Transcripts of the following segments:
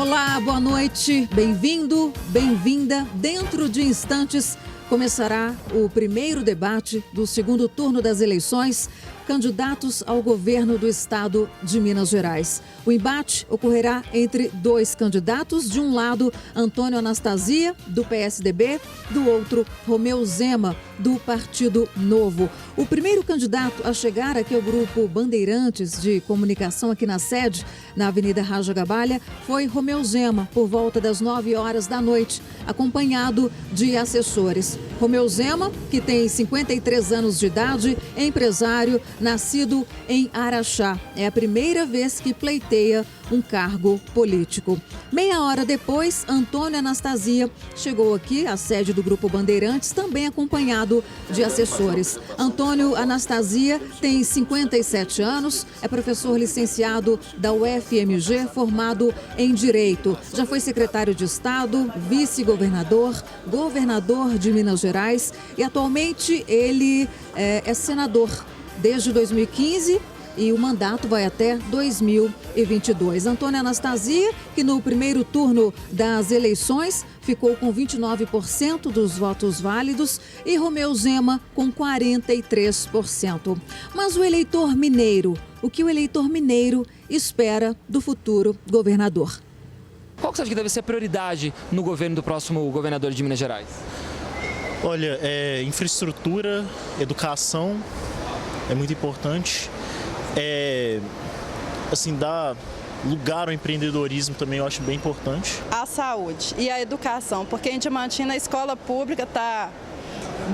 Olá, boa noite, bem-vindo, bem-vinda. Dentro de instantes começará o primeiro debate do segundo turno das eleições, candidatos ao governo do estado de Minas Gerais. O embate ocorrerá entre dois candidatos, de um lado Antônio Anastasia, do PSDB, do outro Romeu Zema, do Partido Novo. O primeiro candidato a chegar aqui ao grupo Bandeirantes de Comunicação aqui na sede, na Avenida Raja Gabalha, foi Romeu Zema, por volta das 9 horas da noite, acompanhado de assessores. Romeu Zema, que tem 53 anos de idade, é empresário, nascido em Araxá. É a primeira vez que pleiteia um cargo político. Meia hora depois, Antônio Anastasia chegou aqui à sede do Grupo Bandeirantes, também acompanhado de assessores. Antônio Anastasia tem 57 anos, é professor licenciado da UFMG, formado em Direito. Já foi secretário de Estado, vice-governador, governador de Minas Gerais e atualmente ele é senador desde 2015 e o mandato vai até 2022. Antônio Anastasia, que no primeiro turno das eleições ficou com 29% dos votos válidos, e Romeu Zema com 43%. Mas o eleitor mineiro, o que o eleitor mineiro espera do futuro governador? Qual que você acha que deve ser a prioridade no governo do próximo governador de Minas Gerais? Olha, infraestrutura, educação é muito importante. Dar lugar ao empreendedorismo também eu acho bem importante. A saúde e a educação, porque em Diamantina a escola pública está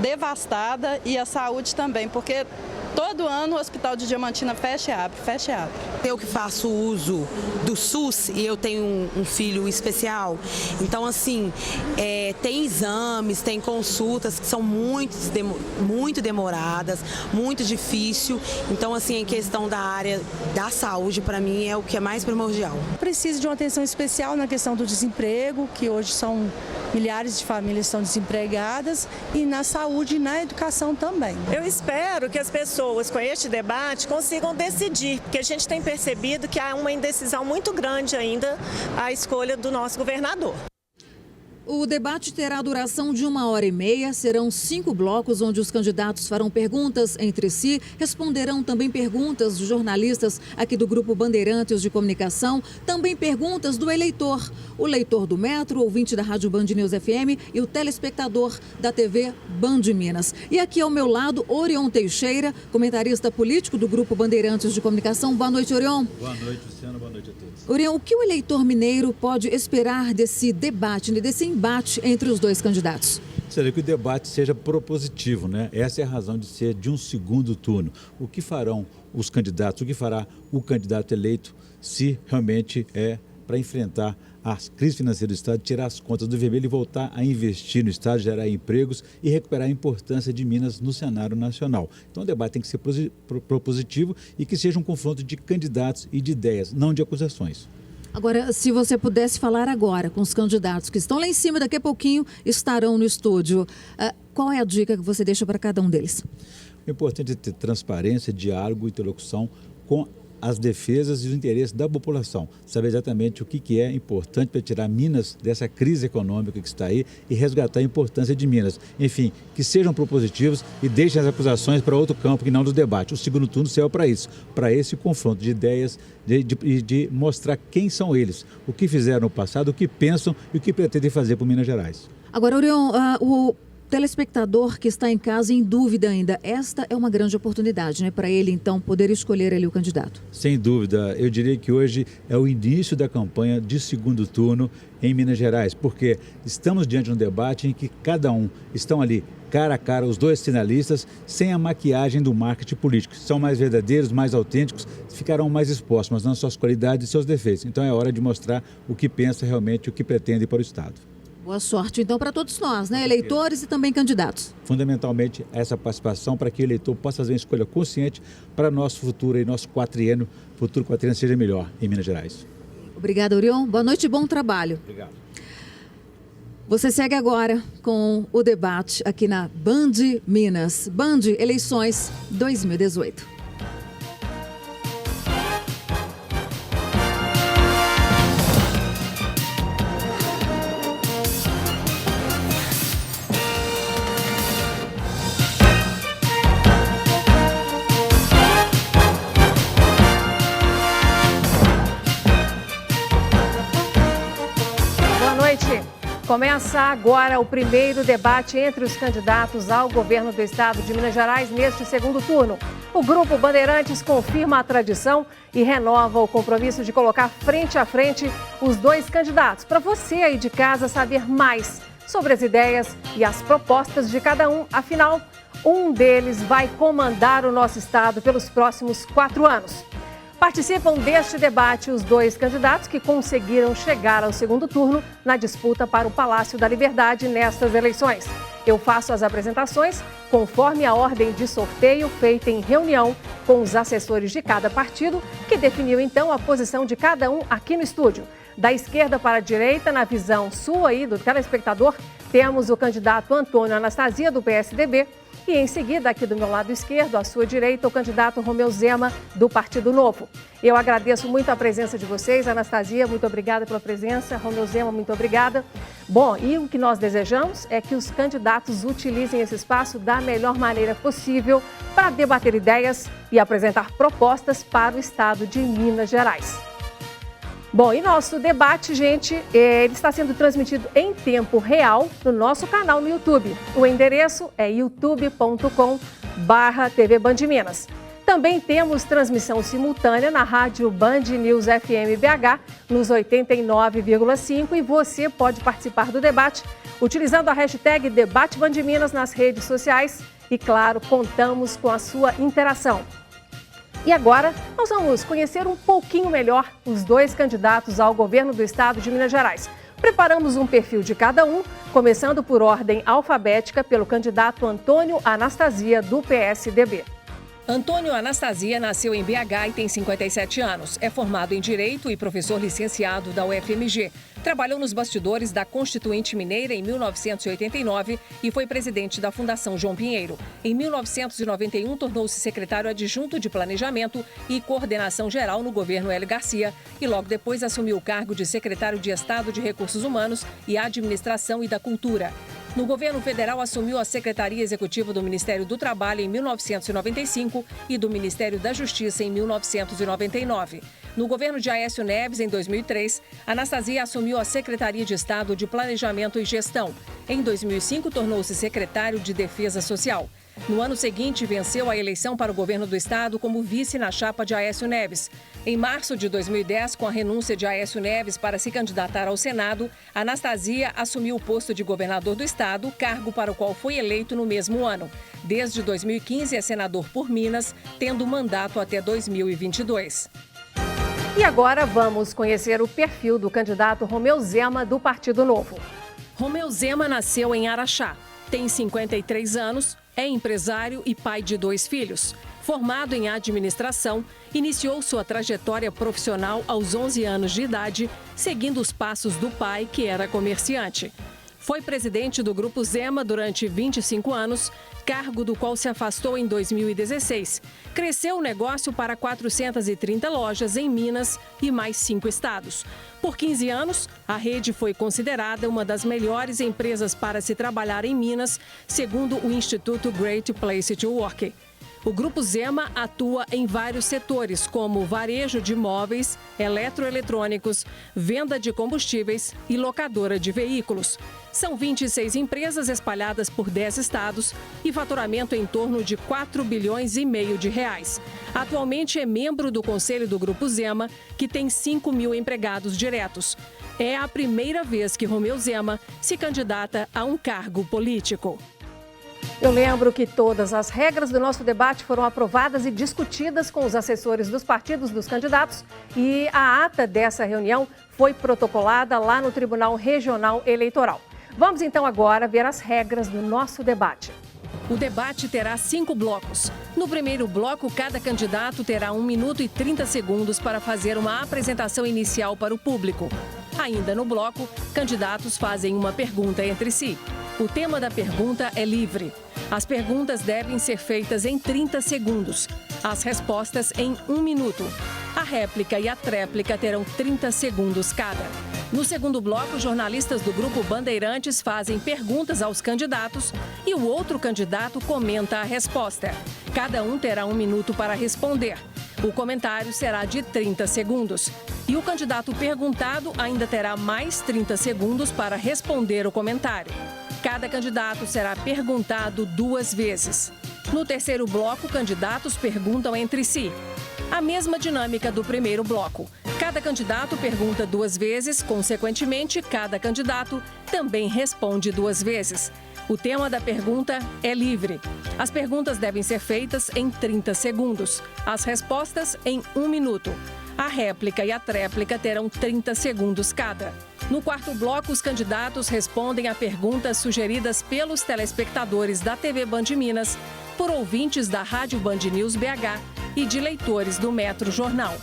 devastada e a saúde também, porque todo ano o Hospital de Diamantina fecha e abre, fecha e abre. Eu que faço uso do SUS e eu tenho um filho especial, então assim, tem exames, tem consultas que são muito demoradas, muito difícil. Então assim, em questão da área da saúde, para mim é o que é mais primordial. Preciso de uma atenção especial na questão do desemprego, que hoje são milhares de famílias estão desempregadas, e na saúde e na educação também. Eu espero que as pessoas com este debate consigam decidir, porque a gente tem percebido que há uma indecisão muito grande ainda à escolha do nosso governador. O debate terá duração de 1h30, serão 5 blocos onde os candidatos farão perguntas entre si, responderão também perguntas de jornalistas aqui do Grupo Bandeirantes de Comunicação, também perguntas do eleitor, o leitor do Metro, ouvinte da Rádio Band News FM e o telespectador da TV Band Minas. E aqui ao meu lado, Orion Teixeira, comentarista político do Grupo Bandeirantes de Comunicação. Boa noite, Orion. Boa noite, Luciana. Boa noite a todos. Orion, o que o eleitor mineiro pode esperar desse debate, desse embate entre os dois candidatos? Seria que o debate seja propositivo, né? Essa é a razão de ser de um segundo turno. O que farão os candidatos, o que fará o candidato eleito se realmente é para enfrentar a crise financeira do Estado, tirar as contas do vermelho e voltar a investir no Estado, gerar empregos e recuperar a importância de Minas no cenário nacional. Então o debate tem que ser propositivo e que seja um confronto de candidatos e de ideias, não de acusações. Agora, se você pudesse falar agora com os candidatos que estão lá em cima, daqui a pouquinho estarão no estúdio, qual é a dica que você deixa para cada um deles? O importante é ter transparência, diálogo, interlocução com as defesas e os interesses da população. Saber exatamente o que é importante para tirar Minas dessa crise econômica que está aí e resgatar a importância de Minas. Enfim, que sejam propositivos e deixem as acusações para outro campo que não do debate. O segundo turno serve para isso, para esse confronto de ideias e de mostrar quem são eles, o que fizeram no passado, o que pensam e o que pretendem fazer para Minas Gerais. Agora, Orion, o telespectador que está em casa em dúvida ainda, esta é uma grande oportunidade, né, para ele então poder escolher ali o candidato. Sem dúvida, eu diria que hoje é o início da campanha de segundo turno em Minas Gerais, porque estamos diante de um debate em que cada um estão ali cara a cara, os dois finalistas, sem a maquiagem do marketing político. São mais verdadeiros, mais autênticos, ficarão mais expostos, mas nas suas qualidades e seus defeitos. Então é hora de mostrar o que pensa realmente, o que pretende para o Estado. Boa sorte, então, para todos nós, né? Eleitores e também candidatos. Fundamentalmente, essa participação para que o eleitor possa fazer uma escolha consciente para nosso futuro e nosso futuro quatriênio seja melhor em Minas Gerais. Obrigada, Orion. Boa noite e bom trabalho. Obrigado. Você segue agora com o debate aqui na Band Minas. Band Eleições 2018. Começa agora o primeiro debate entre os candidatos ao governo do estado de Minas Gerais neste segundo turno. O Grupo Bandeirantes confirma a tradição e renova o compromisso de colocar frente a frente os dois candidatos, para você aí de casa saber mais sobre as ideias e as propostas de cada um. Afinal, um deles vai comandar o nosso estado pelos próximos 4 anos. Participam deste debate os dois candidatos que conseguiram chegar ao segundo turno na disputa para o Palácio da Liberdade nestas eleições. Eu faço as apresentações conforme a ordem de sorteio feita em reunião com os assessores de cada partido, que definiu então a posição de cada um aqui no estúdio. Da esquerda para a direita, na visão sua aí do telespectador, temos o candidato Antônio Anastasia, do PSDB, e em seguida, aqui do meu lado esquerdo, à sua direita, o candidato Romeu Zema, do Partido Novo. Eu agradeço muito a presença de vocês. Anastasia, muito obrigada pela presença. Romeu Zema, muito obrigada. Bom, e o que nós desejamos é que os candidatos utilizem esse espaço da melhor maneira possível para debater ideias e apresentar propostas para o estado de Minas Gerais. Bom, e nosso debate, gente, ele está sendo transmitido em tempo real no nosso canal no YouTube. O endereço é youtube.com/TV Band Minas. Também temos transmissão simultânea na rádio Band News FM BH, nos 89,5, e você pode participar do debate utilizando a hashtag Debate Band Minas nas redes sociais e, claro, contamos com a sua interação. E agora, nós vamos conhecer um pouquinho melhor os dois candidatos ao governo do estado de Minas Gerais. Preparamos um perfil de cada um, começando por ordem alfabética pelo candidato Antônio Anastasia, do PSDB. Antônio Anastasia nasceu em BH e tem 57 anos. É formado em Direito e professor licenciado da UFMG. Trabalhou nos bastidores da Constituinte Mineira em 1989 e foi presidente da Fundação João Pinheiro. Em 1991, tornou-se secretário adjunto de Planejamento e Coordenação Geral no governo Hélio Garcia e logo depois assumiu o cargo de secretário de Estado de Recursos Humanos e Administração e da Cultura. No governo federal, assumiu a Secretaria Executiva do Ministério do Trabalho em 1995 e do Ministério da Justiça em 1999. No governo de Aécio Neves, em 2003, Anastasia assumiu a Secretaria de Estado de Planejamento e Gestão. Em 2005, tornou-se secretário de Defesa Social. No ano seguinte, venceu a eleição para o governo do estado como vice na chapa de Aécio Neves. Em março de 2010, com a renúncia de Aécio Neves para se candidatar ao Senado, Anastasia assumiu o posto de governador do estado, cargo para o qual foi eleito no mesmo ano. Desde 2015, é senador por Minas, tendo mandato até 2022. E agora vamos conhecer o perfil do candidato Romeu Zema, do Partido Novo. Romeu Zema nasceu em Araxá, tem 53 anos, é empresário e pai de 2 filhos. Formado em administração, iniciou sua trajetória profissional aos 11 anos de idade, seguindo os passos do pai, que era comerciante. Foi presidente do Grupo Zema durante 25 anos, cargo do qual se afastou em 2016. Cresceu o negócio para 430 lojas em Minas e mais 5 estados. Por 15 anos, a rede foi considerada uma das melhores empresas para se trabalhar em Minas, segundo o Instituto Great Place to Work. O Grupo Zema atua em vários setores, como varejo de móveis, eletroeletrônicos, venda de combustíveis e locadora de veículos. São 26 empresas espalhadas por 10 estados e faturamento em torno de 4,5 bilhões de reais. Atualmente é membro do Conselho do Grupo Zema, que tem 5 mil empregados diretos. É a primeira vez que Romeu Zema se candidata a um cargo político. Eu lembro que todas as regras do nosso debate foram aprovadas e discutidas com os assessores dos partidos dos candidatos e a ata dessa reunião foi protocolada lá no Tribunal Regional Eleitoral. Vamos então agora ver as regras do nosso debate. O debate terá 5 blocos. No primeiro bloco, cada candidato terá 1 minuto e 30 segundos para fazer uma apresentação inicial para o público. Ainda no bloco, candidatos fazem uma pergunta entre si. O tema da pergunta é livre. As perguntas devem ser feitas em 30 segundos. As respostas em 1 minuto. A réplica e a tréplica terão 30 segundos cada. No segundo bloco, jornalistas do Grupo Bandeirantes fazem perguntas aos candidatos e o outro candidato comenta a resposta. Cada um terá 1 minuto para responder. O comentário será de 30 segundos. E o candidato perguntado ainda terá mais 30 segundos para responder o comentário. Cada candidato será perguntado 2 vezes. No terceiro bloco, candidatos perguntam entre si. A mesma dinâmica do primeiro bloco. Cada candidato pergunta 2 vezes, consequentemente, cada candidato também responde 2 vezes. O tema da pergunta é livre. As perguntas devem ser feitas em 30 segundos. As respostas em 1 minuto. A réplica e a tréplica terão 30 segundos cada. No quarto bloco, os candidatos respondem a perguntas sugeridas pelos telespectadores da TV Band Minas, por ouvintes da Rádio Band News BH e de leitores do Metro Jornal.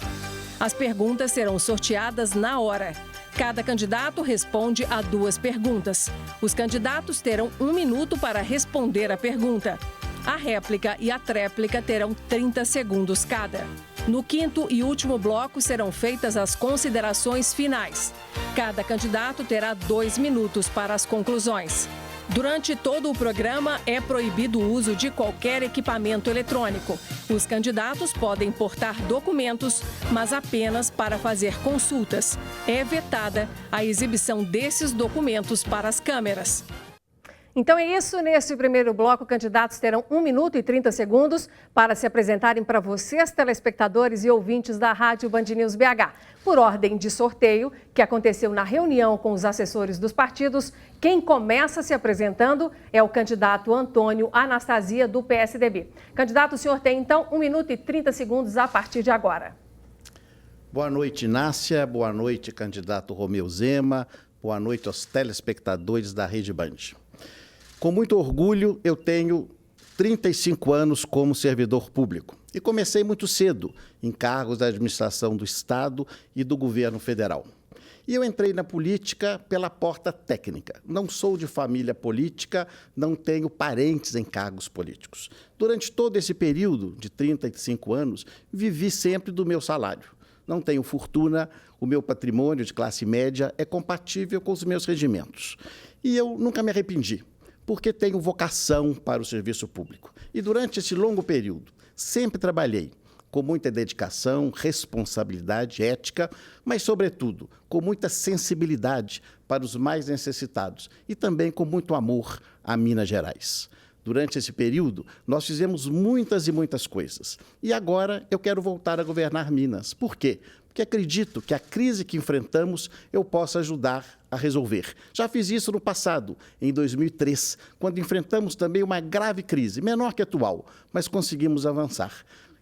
As perguntas serão sorteadas na hora. Cada candidato responde a 2 perguntas. Os candidatos terão 1 minuto para responder a pergunta. A réplica e a tréplica terão 30 segundos cada. No quinto e último bloco serão feitas as considerações finais. Cada candidato terá 2 minutos para as conclusões. Durante todo o programa, é proibido o uso de qualquer equipamento eletrônico. Os candidatos podem portar documentos, mas apenas para fazer consultas. É vetada a exibição desses documentos para as câmeras. Então é isso, nesse primeiro bloco, candidatos terão 1 minuto e 30 segundos para se apresentarem para vocês, telespectadores e ouvintes da Rádio Band News BH. Por ordem de sorteio, que aconteceu na reunião com os assessores dos partidos, quem começa se apresentando é o candidato Antônio Anastasia, do PSDB. Candidato, o senhor tem então 1 minuto e 30 segundos a partir de agora. Boa noite, Inácia. Boa noite, candidato Romeu Zema. Boa noite aos telespectadores da Rede Band. Com muito orgulho, eu tenho 35 anos como servidor público e comecei muito cedo em cargos da administração do Estado e do governo federal. E eu entrei na política pela porta técnica. Não sou de família política, não tenho parentes em cargos políticos. Durante todo esse período de 35 anos, vivi sempre do meu salário. Não tenho fortuna, o meu patrimônio de classe média é compatível com os meus rendimentos. E eu nunca me arrependi, porque tenho vocação para o serviço público. E durante esse longo período, sempre trabalhei com muita dedicação, responsabilidade, ética, mas, sobretudo, com muita sensibilidade para os mais necessitados e também com muito amor a Minas Gerais. Durante esse período, nós fizemos muitas e muitas coisas. E agora eu quero voltar a governar Minas. Por quê? Porque acredito que a crise que enfrentamos eu possa ajudar a resolver. Já fiz isso no passado, em 2003, quando enfrentamos também uma grave crise, menor que a atual, mas conseguimos avançar.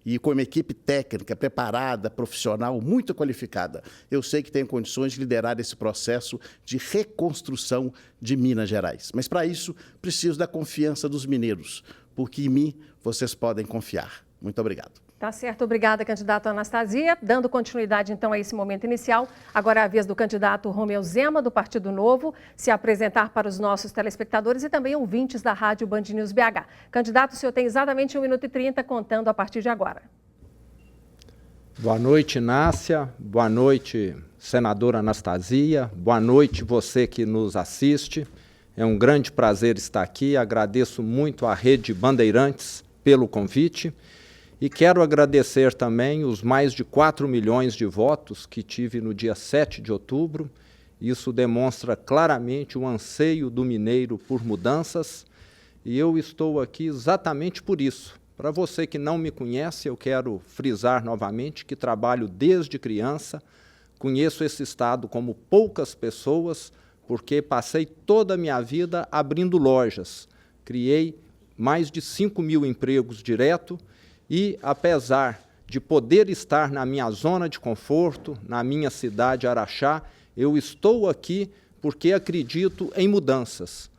E com uma equipe técnica, preparada, profissional, muito qualificada, eu sei que tenho condições de liderar esse processo de reconstrução de Minas Gerais. Mas, para isso, preciso da confiança dos mineiros, porque em mim vocês podem confiar. Muito obrigado. Tá certo, obrigada, candidato Anastasia. Dando continuidade, então, a esse momento inicial, agora é a vez do candidato Romeu Zema, do Partido Novo, se apresentar para os nossos telespectadores e também ouvintes da Rádio Band News BH. Candidato, o senhor tem exatamente 1 minuto e 30, contando a partir de agora. Boa noite, Inácia. Boa noite, senadora Anastasia. Boa noite, você que nos assiste. É um grande prazer estar aqui. Agradeço muito à Rede Bandeirantes pelo convite. E quero agradecer também os mais de 4 milhões de votos que tive no dia 7 de outubro. Isso demonstra claramente o anseio do mineiro por mudanças. E eu estou aqui exatamente por isso. Para você que não me conhece, eu quero frisar novamente que trabalho desde criança. Conheço esse estado como poucas pessoas, porque passei toda a minha vida abrindo lojas. Criei mais de 5 mil empregos direto. E, apesar de poder estar na minha zona de conforto, na minha cidade, Araxá, eu estou aqui porque acredito em mudanças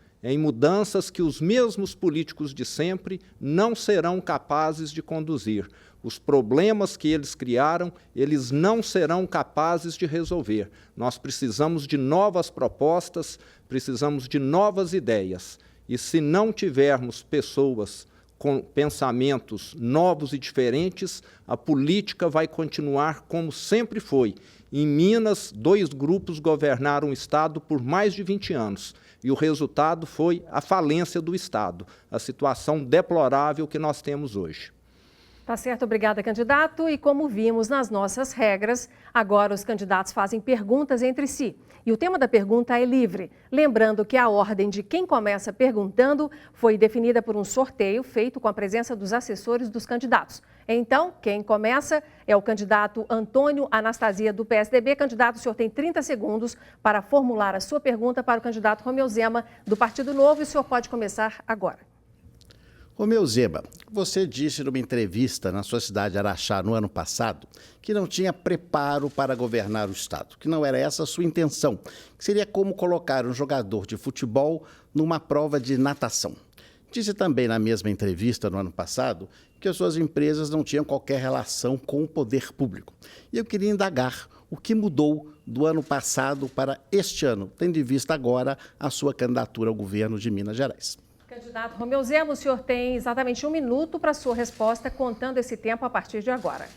que os mesmos políticos de sempre não serão capazes de conduzir. Os problemas que eles criaram, eles não serão capazes de resolver. Nós precisamos de novas propostas, precisamos de novas ideias. E se não tivermos pessoas com pensamentos novos e diferentes, a política vai continuar como sempre foi. Em Minas, 2 grupos governaram o Estado por mais de 20 anos, e o resultado foi a falência do Estado, a situação deplorável que nós temos hoje. Tá certo, obrigada, candidato. E como vimos nas nossas regras, agora os candidatos fazem perguntas entre si. E o tema da pergunta é livre. Lembrando que a ordem de quem começa perguntando foi definida por um sorteio feito com a presença dos assessores dos candidatos. Então, quem começa é o candidato Antônio Anastasia, do PSDB. Candidato, o senhor tem 30 segundos para formular a sua pergunta para o candidato Romeu Zema, do Partido Novo, e o senhor pode começar agora. Romeu Zema, você disse numa entrevista na sua cidade, Araxá, no ano passado, que não tinha preparo para governar o Estado, que não era essa a sua intenção, que seria como colocar um jogador de futebol numa prova de natação. Disse também na mesma entrevista no ano passado que as suas empresas não tinham qualquer relação com o poder público. E eu queria indagar o que mudou do ano passado para este ano, tendo em vista agora a sua candidatura ao governo de Minas Gerais. Candidato Romeu Zema, o senhor tem exatamente 1 minuto para a sua resposta, contando esse tempo a partir de agora.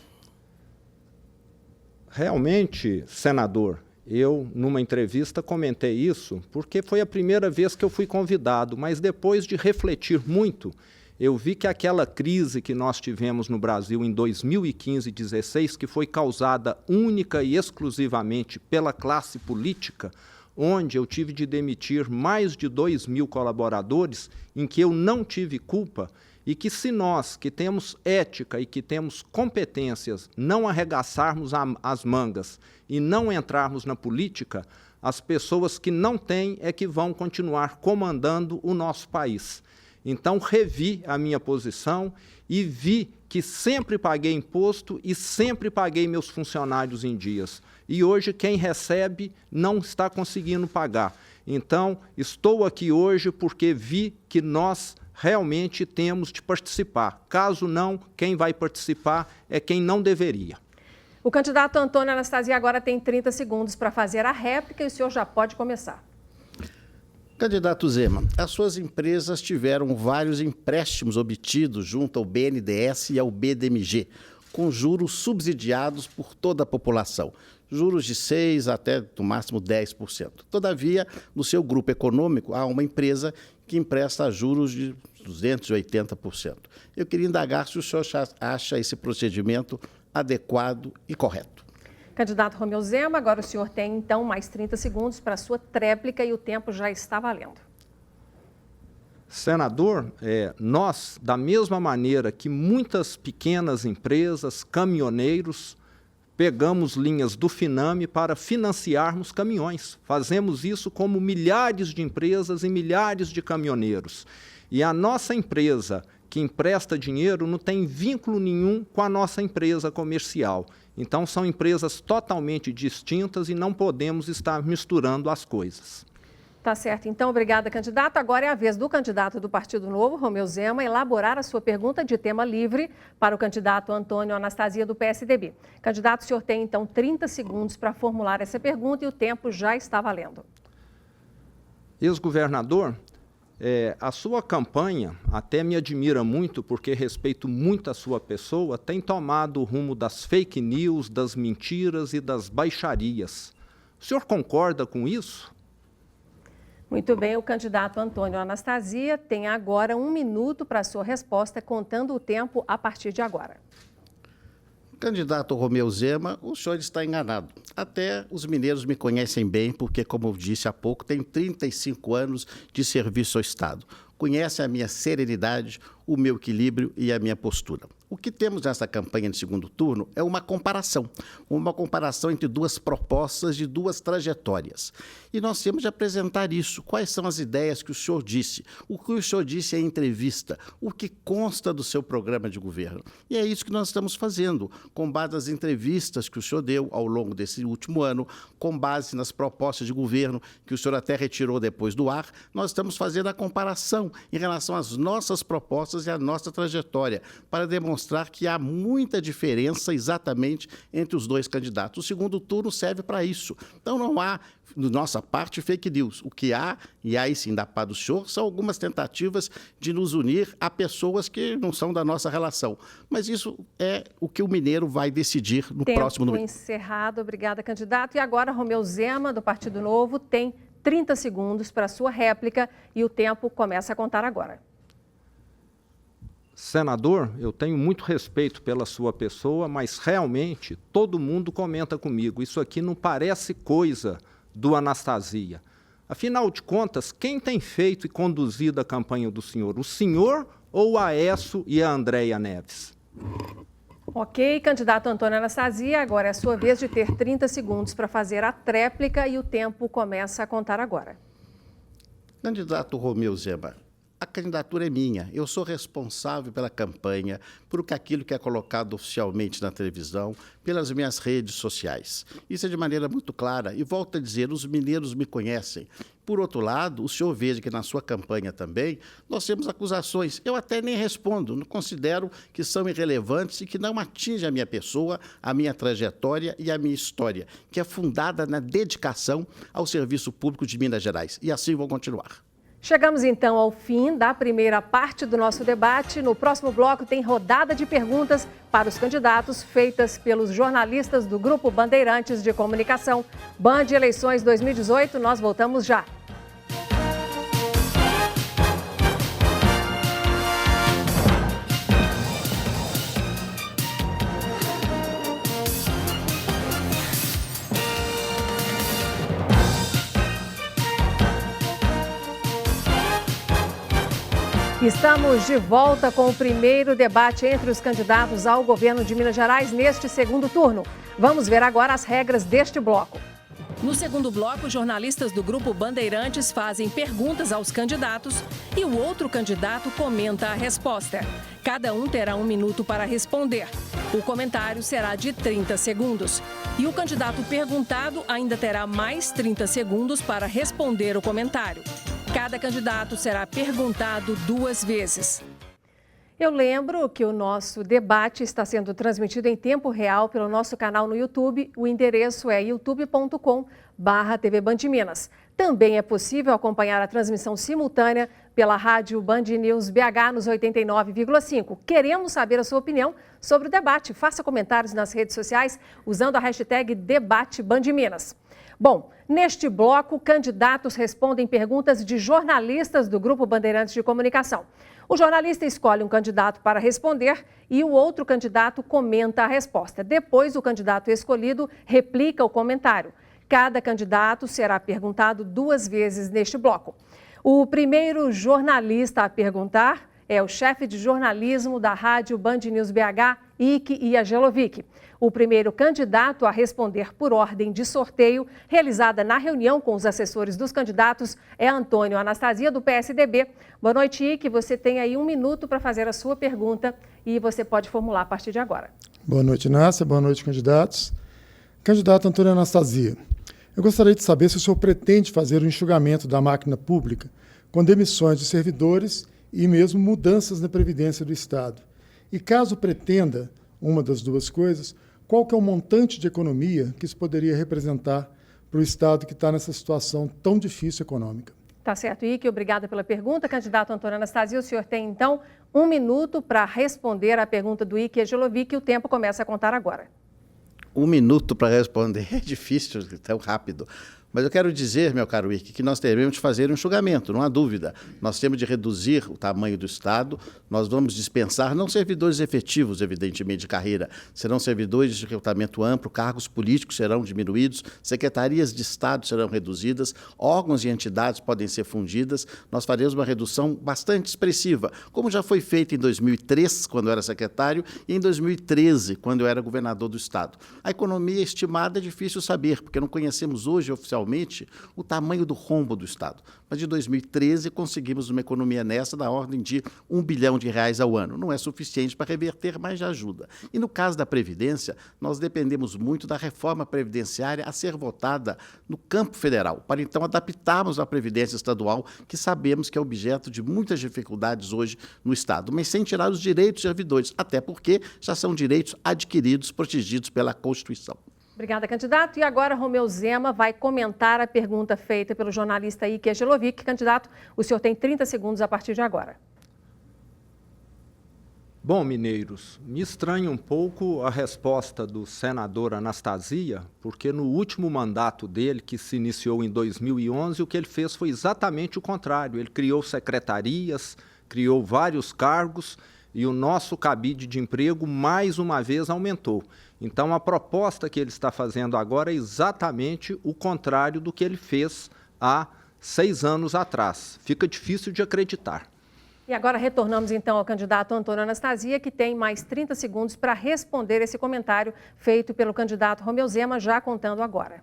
Realmente, senador, eu, numa entrevista, comentei isso porque foi a primeira vez que eu fui convidado, mas depois de refletir muito, eu vi que aquela crise que nós tivemos no Brasil em 2015 e 2016, que foi causada única e exclusivamente pela classe política, onde eu tive de demitir mais de 2.000 colaboradores, em que eu não tive culpa, e que se nós, que temos ética e que temos competências, não arregaçarmos as mangas e não entrarmos na política, as pessoas que não têm é que vão continuar comandando o nosso país. Então, revi a minha posição e vi que sempre paguei imposto e sempre paguei meus funcionários em dias. E hoje quem recebe não está conseguindo pagar. Então, estou aqui hoje porque vi que nós realmente temos de participar. Caso não, quem vai participar é quem não deveria. O candidato Antônio Anastasia agora tem 30 segundos para fazer a réplica e o senhor já pode começar. Candidato Zema, as suas empresas tiveram vários empréstimos obtidos junto ao BNDES e ao BDMG, com juros subsidiados por toda a população. Juros de 6% até, no máximo, 10%. Todavia, no seu grupo econômico, há uma empresa que empresta juros de 280%. Eu queria indagar se o senhor acha esse procedimento adequado e correto. Candidato Romeu Zema, agora o senhor tem, então, mais 30 segundos para a sua tréplica e o tempo já está valendo. Senador, nós, da mesma maneira que muitas pequenas empresas, caminhoneiros, pegamos linhas do Finame para financiarmos caminhões. Fazemos isso como milhares de empresas e milhares de caminhoneiros. E a nossa empresa que empresta dinheiro não tem vínculo nenhum com a nossa empresa comercial. Então, são empresas totalmente distintas e não podemos estar misturando as coisas. Tá certo. Então, obrigada, candidato. Agora é a vez do candidato do Partido Novo, Romeu Zema, elaborar a sua pergunta de tema livre para o candidato Antônio Anastasia, do PSDB. Candidato, o senhor tem, então, 30 segundos para formular essa pergunta e o tempo já está valendo. Ex-governador, a sua campanha até me admira muito, porque respeito muito a sua pessoa, tem tomado o rumo das fake news, das mentiras e das baixarias. O senhor concorda com isso? Muito bem, o candidato Antônio Anastasia tem agora 1 minuto para a sua resposta, contando o tempo a partir de agora. Candidato Romeu Zema, o senhor está enganado. Até os mineiros me conhecem bem, porque, como eu disse há pouco, tenho 35 anos de serviço ao Estado. Conhecem a minha serenidade, o meu equilíbrio e a minha postura. O que temos nessa campanha de segundo turno é uma comparação entre duas propostas de duas trajetórias. E nós temos de apresentar isso. Quais são as ideias que o senhor disse? O que o senhor disse em entrevista? O que consta do seu programa de governo? E é isso que nós estamos fazendo, com base nas entrevistas que o senhor deu ao longo desse último ano, com base nas propostas de governo que o senhor até retirou depois do ar, nós estamos fazendo a comparação em relação às nossas propostas e à nossa trajetória, para demonstrar que há muita diferença exatamente entre os dois candidatos. O segundo turno serve para isso. Então não há, de nossa parte, fake news. O que há, e aí sim da parte do senhor, são algumas tentativas de nos unir a pessoas que não são da nossa relação. Mas isso é o que o mineiro vai decidir no próximo domingo. Tempo encerrado. Obrigada, candidato. E agora, Romeu Zema, do Partido Novo, tem 30 segundos para a sua réplica e o tempo começa a contar agora. Senador, eu tenho muito respeito pela sua pessoa, mas realmente todo mundo comenta comigo. Isso aqui não parece coisa do Anastasia. Afinal de contas, quem tem feito e conduzido a campanha do senhor? O senhor ou o Aécio e a Andréia Neves? Ok, candidato Antônio Anastasia, agora é a sua vez de ter 30 segundos para fazer a tréplica e o tempo começa a contar agora. Candidato Romeu Zema, a candidatura é minha. Eu sou responsável pela campanha, por aquilo que é colocado oficialmente na televisão, pelas minhas redes sociais. Isso é de maneira muito clara. E volto a dizer, os mineiros me conhecem. Por outro lado, o senhor veja que na sua campanha também nós temos acusações. Eu até nem respondo, não considero que são irrelevantes e que não atingem a minha pessoa, a minha trajetória e a minha história, que é fundada na dedicação ao serviço público de Minas Gerais. E assim vou continuar. Chegamos então ao fim da primeira parte do nosso debate. No próximo bloco tem rodada de perguntas para os candidatos feitas pelos jornalistas do Grupo Bandeirantes de Comunicação. Band Eleições 2018, nós voltamos já. Estamos de volta com o primeiro debate entre os candidatos ao governo de Minas Gerais neste segundo turno. Vamos ver agora as regras deste bloco. No segundo bloco, jornalistas do Grupo Bandeirantes fazem perguntas aos candidatos e o outro candidato comenta a resposta. Cada um terá 1 minuto para responder. O comentário será de 30 segundos. E o candidato perguntado ainda terá mais 30 segundos para responder o comentário. Cada candidato será perguntado 2 vezes. Eu lembro que o nosso debate está sendo transmitido em tempo real pelo nosso canal no YouTube. O endereço é youtube.com/TV Band Minas. Também é possível acompanhar a transmissão simultânea pela rádio Band News BH nos 89,5. Queremos saber a sua opinião sobre o debate. Faça comentários nas redes sociais usando a hashtag #DebateBandMinas. Bom, neste bloco, candidatos respondem perguntas de jornalistas do Grupo Bandeirantes de Comunicação. O jornalista escolhe um candidato para responder e o outro candidato comenta a resposta. Depois, o candidato escolhido replica o comentário. Cada candidato será perguntado 2 vezes neste bloco. O primeiro jornalista a perguntar é o chefe de jornalismo da rádio Band News BH, Ike Iagelovic. O primeiro candidato a responder por ordem de sorteio, realizada na reunião com os assessores dos candidatos, é Antônio Anastasia, do PSDB. Boa noite, Ike. Você tem aí 1 minuto para fazer a sua pergunta e você pode formular a partir de agora. Boa noite, Nácia. Boa noite, candidatos. Candidato Antônio Anastasia, eu gostaria de saber se o senhor pretende fazer o enxugamento da máquina pública com demissões de servidores e mesmo mudanças na Previdência do Estado. E caso pretenda uma das duas coisas, qual que é o montante de economia que isso poderia representar para o Estado que está nessa situação tão difícil econômica? Tá certo, Ike. Obrigada pela pergunta. Candidato Antônio Anastasia, o senhor tem, então, 1 minuto para responder a pergunta do Ike Iagelovic e o tempo começa a contar agora. 1 minuto para responder é difícil, tão rápido. Mas eu quero dizer, meu caro Ike, que nós teremos de fazer um enxugamento, não há dúvida. Nós temos de reduzir o tamanho do Estado, nós vamos dispensar, não servidores efetivos, evidentemente, de carreira, serão servidores de recrutamento amplo, cargos políticos serão diminuídos, secretarias de Estado serão reduzidas, órgãos e entidades podem ser fundidas, nós faremos uma redução bastante expressiva, como já foi feito em 2003, quando eu era secretário, e em 2013, quando eu era governador do Estado. A economia estimada é difícil saber, porque não conhecemos hoje oficialmente o tamanho do rombo do Estado. Mas de 2013 conseguimos uma economia nessa na ordem de R$1 bilhão ao ano. Não é suficiente para reverter, mas já ajuda. E no caso da Previdência, nós dependemos muito da reforma previdenciária a ser votada no campo federal, para então adaptarmos a Previdência estadual, que sabemos que é objeto de muitas dificuldades hoje no Estado, mas sem tirar os direitos dos servidores, até porque já são direitos adquiridos, protegidos pela Constituição. Obrigada, candidato. E agora, Romeu Zema vai comentar a pergunta feita pelo jornalista Ike Iagelovic. Candidato, o senhor tem 30 segundos a partir de agora. Bom, mineiros, me estranha um pouco a resposta do senador Anastasia, porque no último mandato dele, que se iniciou em 2011, o que ele fez foi exatamente o contrário. Ele criou secretarias, criou vários cargos e o nosso cabide de emprego mais uma vez aumentou. Então a proposta que ele está fazendo agora é exatamente o contrário do que ele fez há 6 anos atrás. Fica difícil de acreditar. E agora retornamos então ao candidato Antônio Anastasia, que tem mais 30 segundos para responder esse comentário feito pelo candidato Romeu Zema, já contando agora.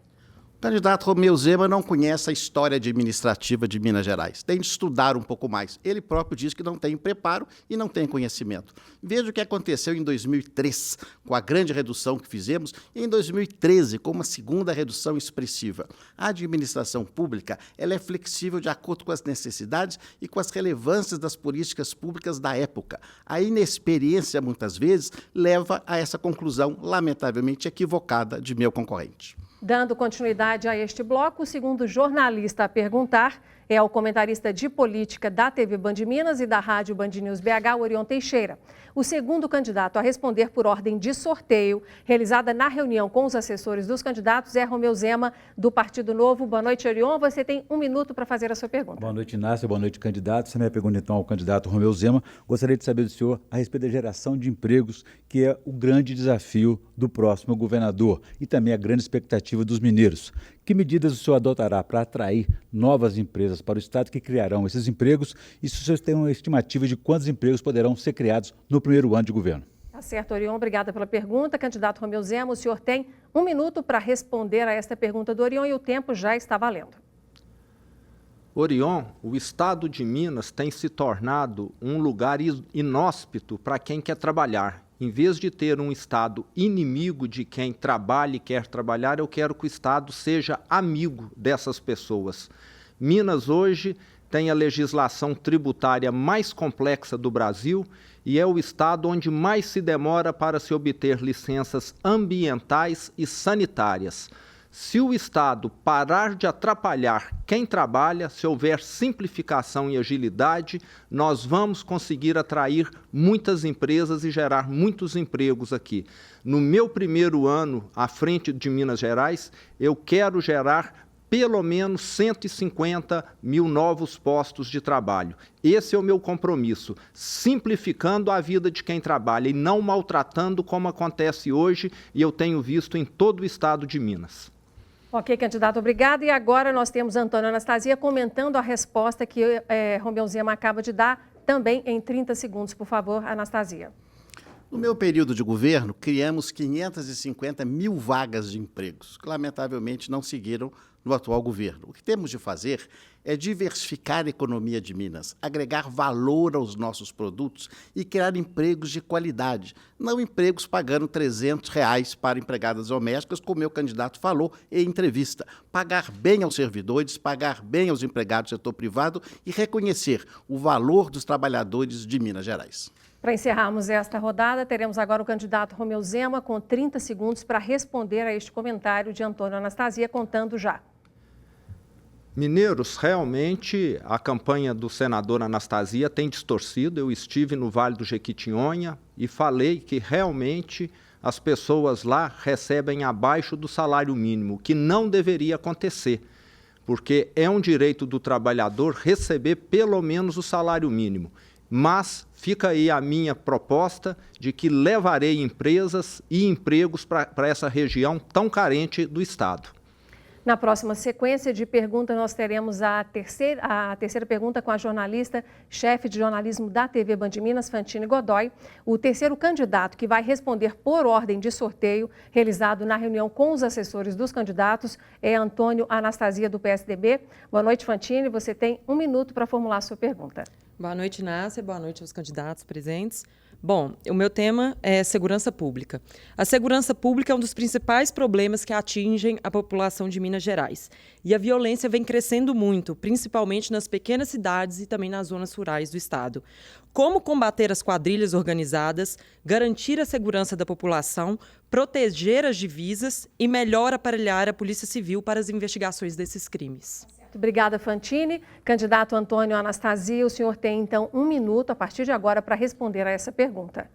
O candidato Romeu Zema não conhece a história administrativa de Minas Gerais. Tem de estudar um pouco mais. Ele próprio diz que não tem preparo e não tem conhecimento. Veja o que aconteceu em 2003, com a grande redução que fizemos, e em 2013, com uma segunda redução expressiva. A administração pública ela é flexível de acordo com as necessidades e com as relevâncias das políticas públicas da época. A inexperiência, muitas vezes, leva a essa conclusão, lamentavelmente equivocada, de meu concorrente. Dando continuidade a este bloco, o segundo jornalista a perguntar é o comentarista de política da TV Band Minas e da Rádio Band News BH, Orion Teixeira. O segundo candidato a responder por ordem de sorteio, realizada na reunião com os assessores dos candidatos, é Romeu Zema, do Partido Novo. Boa noite, Orion. Você tem 1 minuto para fazer a sua pergunta. Boa noite, Inácia. Boa noite, candidato. Essa é a minha pergunta, então, ao candidato Romeu Zema. Gostaria de saber do senhor a respeito da geração de empregos, que é o grande desafio do próximo governador e também a grande expectativa dos mineiros. Que medidas o senhor adotará para atrair novas empresas para o Estado que criarão esses empregos e se o senhor tem uma estimativa de quantos empregos poderão ser criados no primeiro ano de governo? Tá certo, Orion. Obrigada pela pergunta. Candidato Romeu Zema, o senhor tem 1 minuto para responder a esta pergunta do Orion e o tempo já está valendo. Orion, o Estado de Minas tem se tornado um lugar inóspito para quem quer trabalhar. Em vez de ter um Estado inimigo de quem trabalha e quer trabalhar, eu quero que o Estado seja amigo dessas pessoas. Minas hoje tem a legislação tributária mais complexa do Brasil e é o estado onde mais se demora para se obter licenças ambientais e sanitárias. Se o Estado parar de atrapalhar quem trabalha, se houver simplificação e agilidade, nós vamos conseguir atrair muitas empresas e gerar muitos empregos aqui. No meu primeiro ano à frente de Minas Gerais, eu quero gerar pelo menos 150 mil novos postos de trabalho. Esse é o meu compromisso, simplificando a vida de quem trabalha e não maltratando como acontece hoje e eu tenho visto em todo o estado de Minas. Ok, candidato, obrigada. E agora nós temos Antônio Anastasia comentando a resposta que Romeu Zema acaba de dar, também em 30 segundos. Por favor, Anastasia. No meu período de governo, criamos 550 mil vagas de empregos, que lamentavelmente não seguiram no atual governo. O que temos de fazer é diversificar a economia de Minas, agregar valor aos nossos produtos e criar empregos de qualidade, não empregos pagando R$300 para empregadas domésticas, como meu candidato falou em entrevista. Pagar bem aos servidores, pagar bem aos empregados do setor privado e reconhecer o valor dos trabalhadores de Minas Gerais. Para encerrarmos esta rodada, teremos agora o candidato Romeu Zema com 30 segundos para responder a este comentário de Antônio Anastasia, contando já. Mineiros, realmente a campanha do senador Anastasia tem distorcido. Eu estive no Vale do Jequitinhonha e falei que realmente as pessoas lá recebem abaixo do salário mínimo, que não deveria acontecer, porque é um direito do trabalhador receber pelo menos o salário mínimo. Mas fica aí a minha proposta de que levarei empresas e empregos para essa região tão carente do Estado. Na próxima sequência de perguntas, nós teremos a terceira pergunta com a jornalista, chefe de jornalismo da TV Band Minas, Fantine Godoy. O terceiro candidato que vai responder por ordem de sorteio, realizado na reunião com os assessores dos candidatos, é Antônio Anastasia, do PSDB. Boa noite, Fantine. Você tem 1 minuto para formular a sua pergunta. Boa noite, Inácia. Boa noite aos candidatos presentes. Bom, o meu tema é segurança pública. A segurança pública é um dos principais problemas que atingem a população de Minas Gerais. E a violência vem crescendo muito, principalmente nas pequenas cidades e também nas zonas rurais do estado. Como combater as quadrilhas organizadas, garantir a segurança da população, proteger as divisas e melhor aparelhar a Polícia Civil para as investigações desses crimes. Obrigada, Fantine. Candidato Antônio Anastasia, o senhor tem, então, 1 minuto a partir de agora para responder a essa pergunta.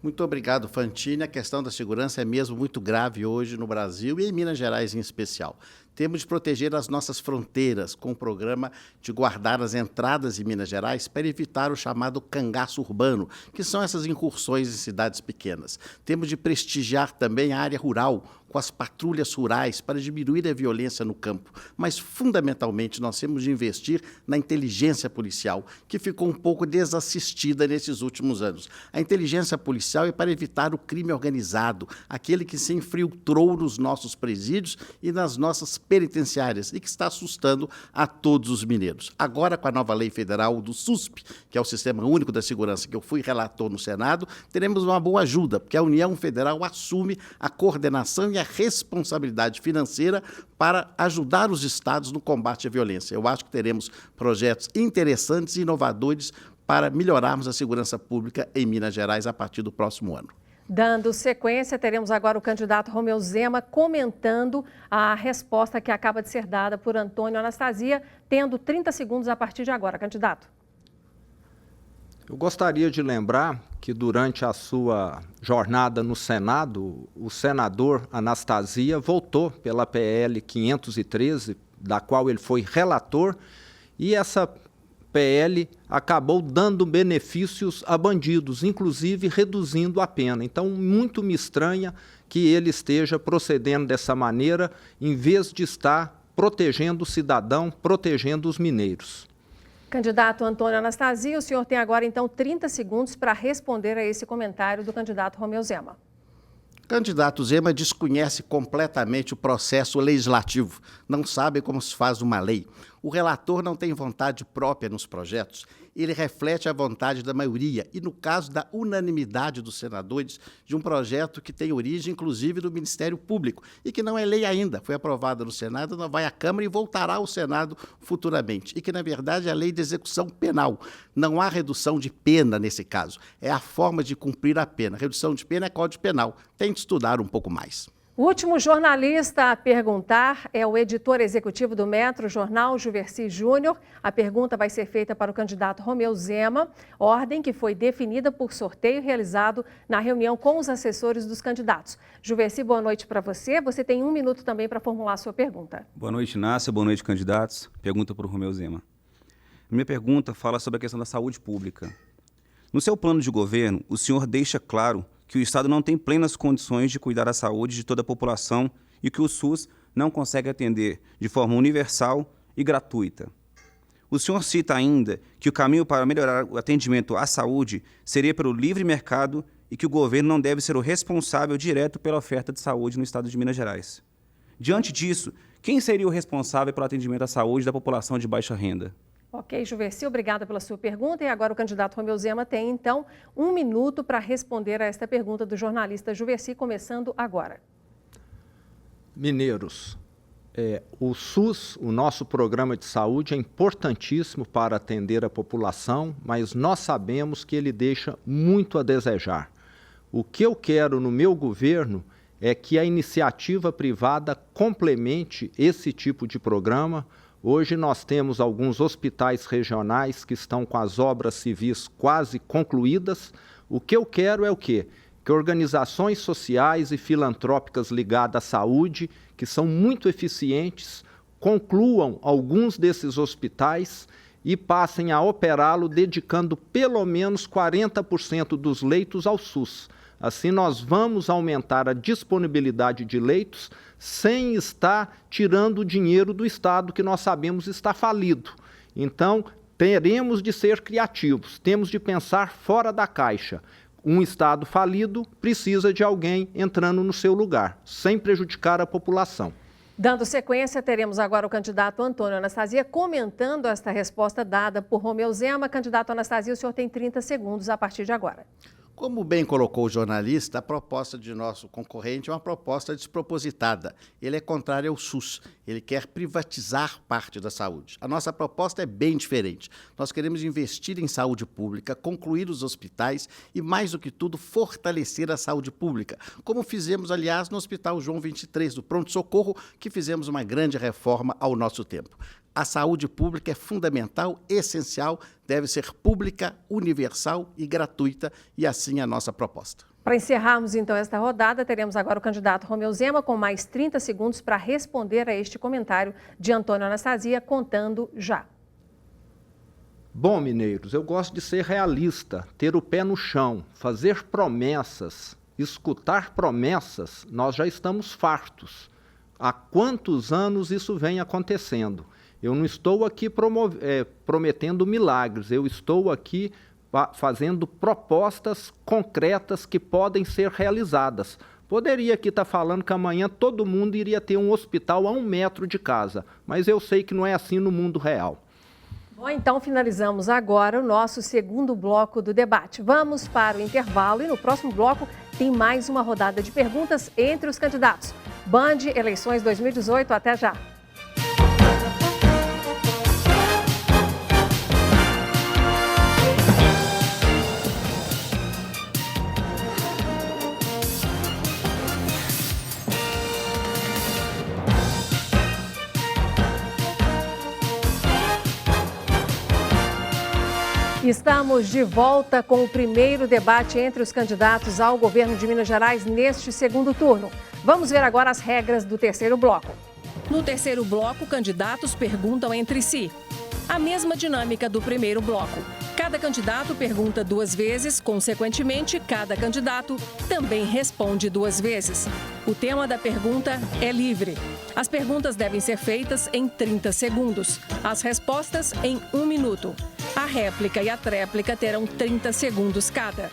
Muito obrigado, Fantini. A questão da segurança é mesmo muito grave hoje no Brasil e em Minas Gerais em especial. Temos de proteger as nossas fronteiras com o programa de guardar as entradas em Minas Gerais para evitar o chamado cangaço urbano, que são essas incursões em cidades pequenas. Temos de prestigiar também a área rural, com as patrulhas rurais para diminuir a violência no campo. Mas, fundamentalmente, nós temos de investir na inteligência policial, que ficou um pouco desassistida nesses últimos anos. A inteligência policial é para evitar o crime organizado, aquele que se infiltrou nos nossos presídios e nas nossas penitenciárias e que está assustando a todos os mineiros. Agora, com a nova lei federal do SUSP, que é o Sistema Único da Segurança, que eu fui relator no Senado, teremos uma boa ajuda, porque a União Federal assume a coordenação e a responsabilidade financeira para ajudar os estados no combate à violência. Eu acho que teremos projetos interessantes e inovadores para melhorarmos a segurança pública em Minas Gerais a partir do próximo ano. Dando sequência, teremos agora o candidato Romeu Zema comentando a resposta que acaba de ser dada por Antônio Anastasia, tendo 30 segundos a partir de agora. Candidato. Eu gostaria de lembrar que durante a sua jornada no Senado, o senador Anastasia votou pela PL 513, da qual ele foi relator, e essa PL acabou dando benefícios a bandidos, inclusive reduzindo a pena. Então, muito me estranha que ele esteja procedendo dessa maneira, em vez de estar protegendo o cidadão, protegendo os mineiros. Candidato Antônio Anastasia, o senhor tem agora, então, 30 segundos para responder a esse comentário do candidato Romeu Zema. O candidato Zema desconhece completamente o processo legislativo, não sabe como se faz uma lei. O relator não tem vontade própria nos projetos, ele reflete a vontade da maioria e, no caso da unanimidade dos senadores, de um projeto que tem origem, inclusive, do Ministério Público e que não é lei ainda, foi aprovada no Senado, não vai à Câmara e voltará ao Senado futuramente, e que, na verdade, é a lei de execução penal. Não há redução de pena nesse caso, é a forma de cumprir a pena. Redução de pena é Código Penal, tem de estudar um pouco mais. O último jornalista a perguntar é o editor executivo do Metro Jornal, Juversi Júnior. A pergunta vai ser feita para o candidato Romeu Zema, ordem que foi definida por sorteio realizado na reunião com os assessores dos candidatos. Juversi, boa noite para você. Você tem 1 minuto também para formular a sua pergunta. Boa noite, Nácia. Boa noite, candidatos. Pergunta para o Romeu Zema. Minha pergunta fala sobre a questão da saúde pública. No seu plano de governo, o senhor deixa claro que o Estado não tem plenas condições de cuidar da saúde de toda a população e que o SUS não consegue atender de forma universal e gratuita. O senhor cita ainda que o caminho para melhorar o atendimento à saúde seria pelo livre mercado e que o governo não deve ser o responsável direto pela oferta de saúde no Estado de Minas Gerais. Diante disso, quem seria o responsável pelo atendimento à saúde da população de baixa renda? Ok, Juversi, obrigada pela sua pergunta. E agora o candidato Romeu Zema tem, então, 1 minuto para responder a esta pergunta do jornalista Juversi, começando agora. Mineiros, o SUS, o nosso programa de saúde, é importantíssimo para atender a população, mas nós sabemos que ele deixa muito a desejar. O que eu quero no meu governo é que a iniciativa privada complemente esse tipo de programa. Hoje nós temos alguns hospitais regionais que estão com as obras civis quase concluídas. O que eu quero é o quê? Que organizações sociais e filantrópicas ligadas à saúde, que são muito eficientes, concluam alguns desses hospitais e passem a operá-lo dedicando pelo menos 40% dos leitos ao SUS. Assim, nós vamos aumentar a disponibilidade de leitos sem estar tirando o dinheiro do Estado, que nós sabemos está falido. Então, teremos de ser criativos, temos de pensar fora da caixa. Um Estado falido precisa de alguém entrando no seu lugar, sem prejudicar a população. Dando sequência, teremos agora o candidato Antônio Anastasia comentando esta resposta dada por Romeu Zema. Candidato Anastasia, o senhor tem 30 segundos a partir de agora. Como bem colocou o jornalista, a proposta de nosso concorrente é uma proposta despropositada. Ele é contrário ao SUS, ele quer privatizar parte da saúde. A nossa proposta é bem diferente. Nós queremos investir em saúde pública, concluir os hospitais e, mais do que tudo, fortalecer a saúde pública, como fizemos, aliás, no Hospital João 23, do Pronto-Socorro, que fizemos uma grande reforma ao nosso tempo. A saúde pública é fundamental, essencial, deve ser pública, universal e gratuita, e assim é a nossa proposta. Para encerrarmos, então, esta rodada, teremos agora o candidato Romeu Zema com mais 30 segundos para responder a este comentário de Antônio Anastasia, contando já. Bom, mineiros, eu gosto de ser realista, ter o pé no chão, fazer promessas, escutar promessas. Nós já estamos fartos. Há quantos anos isso vem acontecendo? Eu não estou aqui prometendo milagres, eu estou aqui fazendo propostas concretas que podem ser realizadas. Poderia aqui estar falando que amanhã todo mundo iria ter um hospital a 1 metro de casa, mas eu sei que não é assim no mundo real. Bom, então finalizamos agora o nosso segundo bloco do debate. Vamos para o intervalo e no próximo bloco tem mais uma rodada de perguntas entre os candidatos. Band Eleições 2018, até já! Estamos de volta com o primeiro debate entre os candidatos ao governo de Minas Gerais neste segundo turno. Vamos ver agora as regras do terceiro bloco. No terceiro bloco, candidatos perguntam entre si. A mesma dinâmica do primeiro bloco. Cada candidato pergunta 2 vezes, consequentemente, cada candidato também responde 2 vezes. O tema da pergunta é livre. As perguntas devem ser feitas em 30 segundos. As respostas em 1 minuto. A réplica e a tréplica terão 30 segundos cada.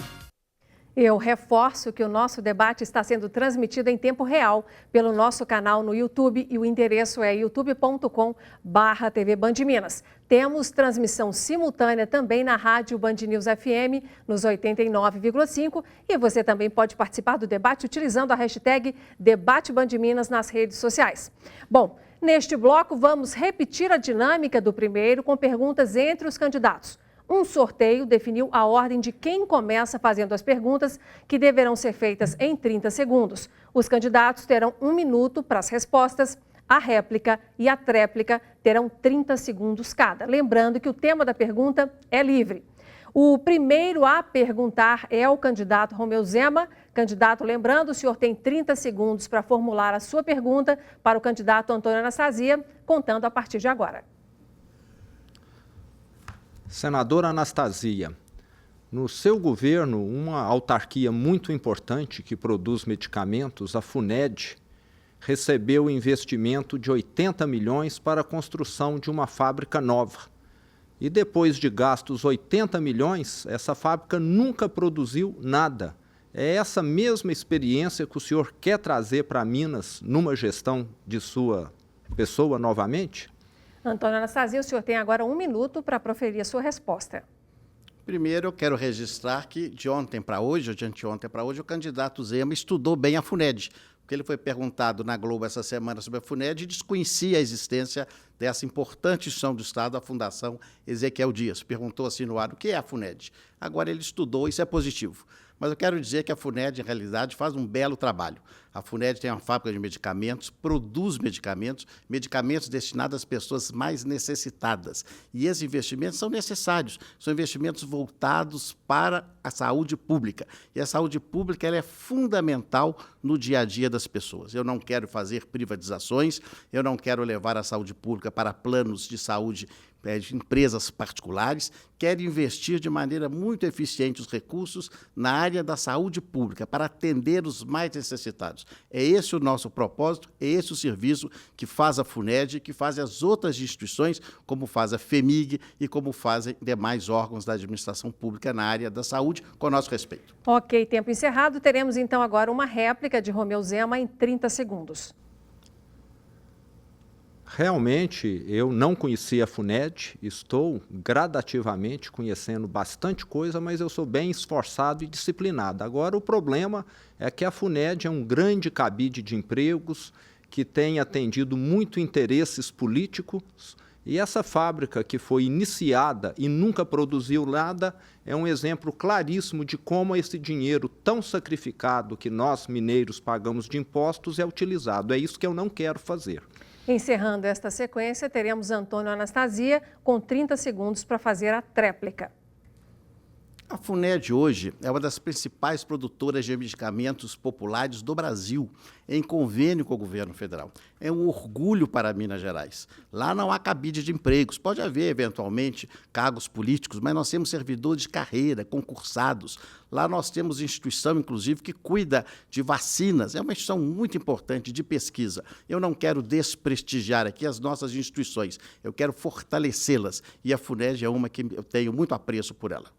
Eu reforço que o nosso debate está sendo transmitido em tempo real pelo nosso canal no YouTube e o endereço é youtube.com/TV Band Minas. Temos transmissão simultânea também na rádio Band News FM nos 89,5 e você também pode participar do debate utilizando a hashtag Debate Band Minas nas redes sociais. Bom, neste bloco vamos repetir a dinâmica do primeiro com perguntas entre os candidatos. Um sorteio definiu a ordem de quem começa fazendo as perguntas, que deverão ser feitas em 30 segundos. Os candidatos terão 1 minuto para as respostas, a réplica e a tréplica terão 30 segundos cada. Lembrando que o tema da pergunta é livre. O primeiro a perguntar é o candidato Romeu Zema. Candidato, lembrando, o senhor tem 30 segundos para formular a sua pergunta para o candidato Antônio Anastasia, contando a partir de agora. Senadora Anastasia, no seu governo, uma autarquia muito importante que produz medicamentos, a FUNED, recebeu investimento de 80 milhões para a construção de uma fábrica nova. E depois de gastos 80 milhões, essa fábrica nunca produziu nada. É essa mesma experiência que o senhor quer trazer para Minas numa gestão de sua pessoa novamente? Antônio Anastasia, o senhor tem agora 1 minuto para proferir a sua resposta. Primeiro, eu quero registrar que de ontem para hoje, ou de anteontem para hoje, o candidato Zema estudou bem a FUNED, porque ele foi perguntado na Globo essa semana sobre a FUNED e desconhecia a existência dessa importante instituição do Estado, a Fundação Ezequiel Dias. Perguntou assim no ar, o que é a FUNED? Agora ele estudou, isso é positivo. Mas eu quero dizer que a FUNED, em realidade, faz um belo trabalho. A FUNED tem uma fábrica de medicamentos, produz medicamentos destinados às pessoas mais necessitadas. E esses investimentos são necessários, são investimentos voltados para a saúde pública. E a saúde pública ela é fundamental no dia a dia das pessoas. Eu não quero fazer privatizações, eu não quero levar a saúde pública para planos de saúde de empresas particulares, quer investir de maneira muito eficiente os recursos na área da saúde pública, para atender os mais necessitados. É esse o nosso propósito, é esse o serviço que faz a FUNED, que faz as outras instituições, como faz a FEMIG e como fazem demais órgãos da administração pública na área da saúde, com nosso respeito. Ok, tempo encerrado. Teremos então agora uma réplica de Romeu Zema em 30 segundos. Realmente, eu não conhecia a FUNED, estou gradativamente conhecendo bastante coisa, mas eu sou bem esforçado e disciplinado. Agora, o problema é que a FUNED é um grande cabide de empregos que tem atendido muito interesses políticos e essa fábrica que foi iniciada e nunca produziu nada é um exemplo claríssimo de como esse dinheiro tão sacrificado que nós, mineiros, pagamos de impostos é utilizado. É isso que eu não quero fazer. Encerrando esta sequência, teremos Antônio Anastasia com 30 segundos para fazer a tréplica. A FUNED hoje é uma das principais produtoras de medicamentos populares do Brasil, em convênio com o governo federal. É um orgulho para Minas Gerais. Lá não há cabide de empregos. Pode haver, eventualmente, cargos políticos, mas nós temos servidores de carreira, concursados. Lá nós temos instituição, inclusive, que cuida de vacinas. É uma instituição muito importante de pesquisa. Eu não quero desprestigiar aqui as nossas instituições. Eu quero fortalecê-las. E a FUNED é uma que eu tenho muito apreço por ela.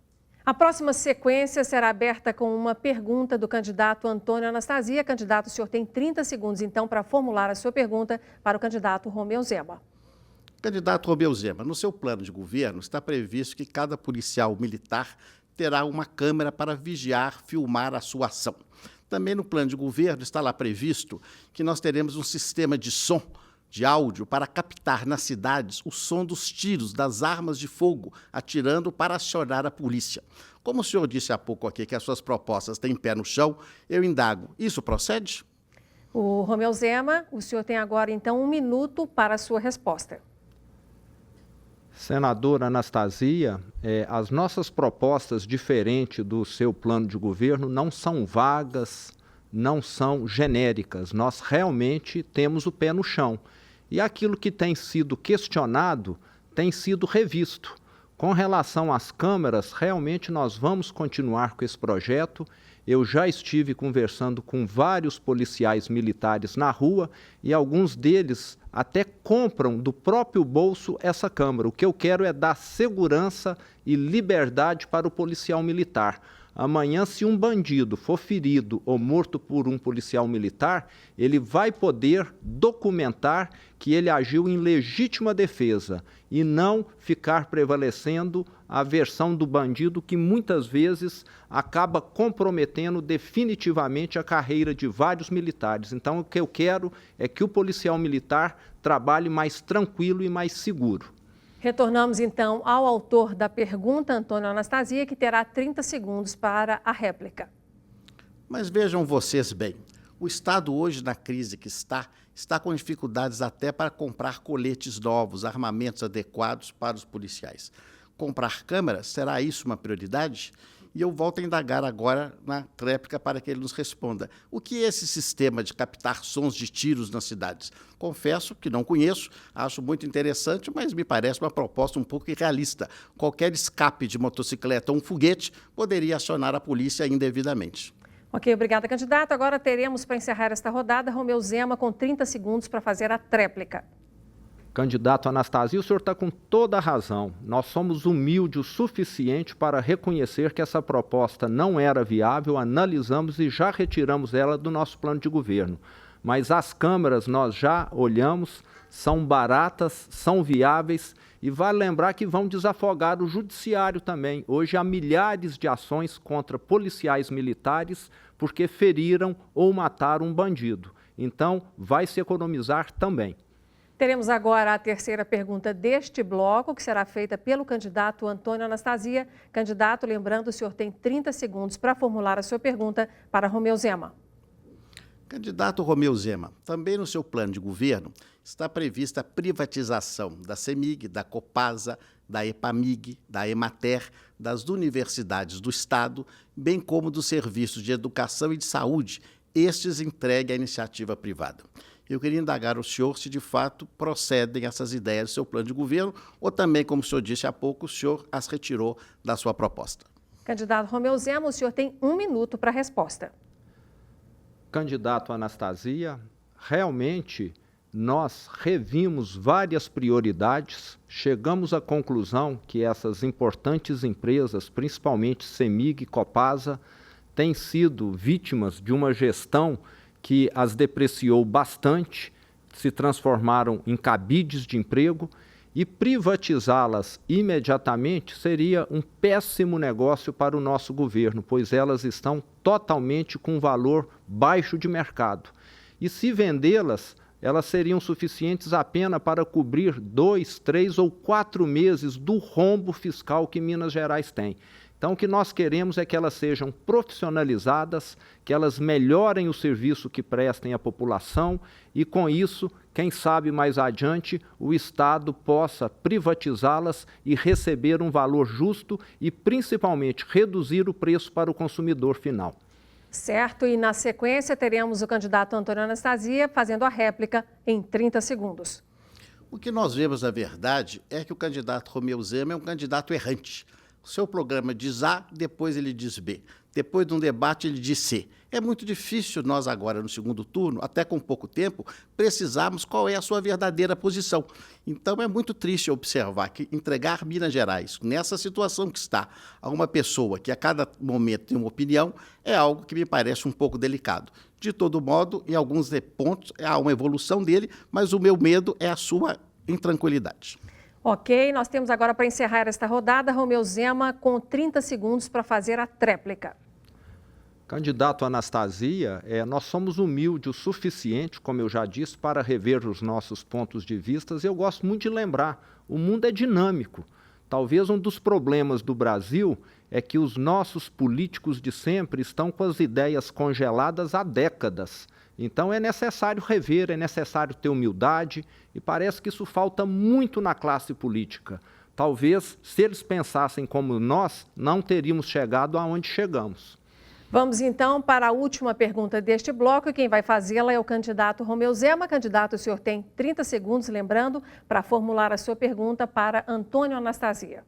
A próxima sequência será aberta com uma pergunta do candidato Antônio Anastasia. Candidato, o senhor tem 30 segundos, então, para formular a sua pergunta para o candidato Romeu Zema. Candidato Romeu Zema, no seu plano de governo está previsto que cada policial militar terá uma câmera para vigiar, filmar a sua ação. Também no plano de governo está lá previsto que nós teremos um sistema de som, de áudio, para captar nas cidades o som dos tiros, das armas de fogo, atirando para acionar a polícia. Como o senhor disse há pouco aqui que as suas propostas têm pé no chão, eu indago, isso procede? O Romeu Zema, o senhor tem agora, então, 1 minuto para a sua resposta. Senadora Anastasia, as nossas propostas, diferente do seu plano de governo, não são vagas, não são genéricas. Nós realmente temos o pé no chão. E aquilo que tem sido questionado tem sido revisto. Com relação às câmeras, realmente nós vamos continuar com esse projeto. Eu já estive conversando com vários policiais militares na rua e alguns deles até compram do próprio bolso essa câmera. O que eu quero é dar segurança e liberdade para o policial militar. Amanhã, se um bandido for ferido ou morto por um policial militar, ele vai poder documentar que ele agiu em legítima defesa e não ficar prevalecendo a versão do bandido que muitas vezes acaba comprometendo definitivamente a carreira de vários militares. Então, o que eu quero é que o policial militar trabalhe mais tranquilo e mais seguro. Retornamos, então, ao autor da pergunta, Antônio Anastasia, que terá 30 segundos para a réplica. Mas vejam vocês bem, o Estado hoje, na crise que está com dificuldades até para comprar coletes novos, armamentos adequados para os policiais. Comprar câmeras, será isso uma prioridade? E eu volto a indagar agora na réplica para que ele nos responda. O que é esse sistema de captar sons de tiros nas cidades? Confesso que não conheço, acho muito interessante, mas me parece uma proposta um pouco irrealista. Qualquer escape de motocicleta ou um foguete poderia acionar a polícia indevidamente. Ok, obrigada, candidato. Agora teremos, para encerrar esta rodada, Romeu Zema com 30 segundos para fazer a tréplica. Candidato Anastasia, o senhor está com toda a razão. Nós somos humildes o suficiente para reconhecer que essa proposta não era viável, analisamos e já retiramos ela do nosso plano de governo. Mas as câmeras nós já olhamos, são baratas, são viáveis e vale lembrar que vão desafogar o judiciário também. Hoje há milhares de ações contra policiais militares porque feriram ou mataram um bandido. Então, vai se economizar também. Teremos agora a terceira pergunta deste bloco, que será feita pelo candidato Antônio Anastasia. Candidato, lembrando, o senhor tem 30 segundos para formular a sua pergunta para Romeu Zema. Candidato Romeu Zema, também no seu plano de governo está prevista a privatização da CEMIG, da Copasa, da EPAMIG, da EMATER, das universidades do Estado, bem como dos serviços de educação e de saúde, estes entregue à iniciativa privada. Eu queria indagar o senhor se, de fato, procedem essas ideias do seu plano de governo ou também, como o senhor disse há pouco, o senhor as retirou da sua proposta. Candidato Romeu Zema, o senhor tem 1 minuto para a resposta. Candidato Anastasia, realmente nós revimos várias prioridades, chegamos à conclusão que essas importantes empresas, principalmente CEMIG e Copasa, têm sido vítimas de uma gestão que as depreciou bastante, se transformaram em cabides de emprego e privatizá-las imediatamente seria um péssimo negócio para o nosso governo, pois elas estão totalmente com valor baixo de mercado. E se vendê-las, elas seriam suficientes apenas para cobrir 2, 3 ou 4 meses do rombo fiscal que Minas Gerais tem. Então, o que nós queremos é que elas sejam profissionalizadas, que elas melhorem o serviço que prestem à população e, com isso, quem sabe mais adiante, o Estado possa privatizá-las e receber um valor justo e, principalmente, reduzir o preço para o consumidor final. Certo, e na sequência teremos o candidato Antônio Anastasia fazendo a réplica em 30 segundos. O que nós vemos, na verdade, é que o candidato Romeu Zema é um candidato errante. O seu programa diz A, depois ele diz B. Depois de um debate, ele diz C. É muito difícil nós agora, no segundo turno, até com pouco tempo, precisarmos qual é a sua verdadeira posição. Então, é muito triste observar que entregar Minas Gerais, nessa situação que está, a uma pessoa que a cada momento tem uma opinião, é algo que me parece um pouco delicado. De todo modo, em alguns pontos, há uma evolução dele, mas o meu medo é a sua intranquilidade. Ok, nós temos agora para encerrar esta rodada, Romeu Zema com 30 segundos para fazer a tréplica. Candidato Anastasia, nós somos humildes o suficiente, como eu já disse, para rever os nossos pontos de vista. E eu gosto muito de lembrar, o mundo é dinâmico. Talvez um dos problemas do Brasil é que os nossos políticos de sempre estão com as ideias congeladas há décadas. Então é necessário rever, é necessário ter humildade e parece que isso falta muito na classe política. Talvez, se eles pensassem como nós, não teríamos chegado aonde chegamos. Vamos então para a última pergunta deste bloco e quem vai fazê-la é o candidato Romeu Zema. Candidato, o senhor tem 30 segundos, lembrando, para formular a sua pergunta para Antônio Anastasia.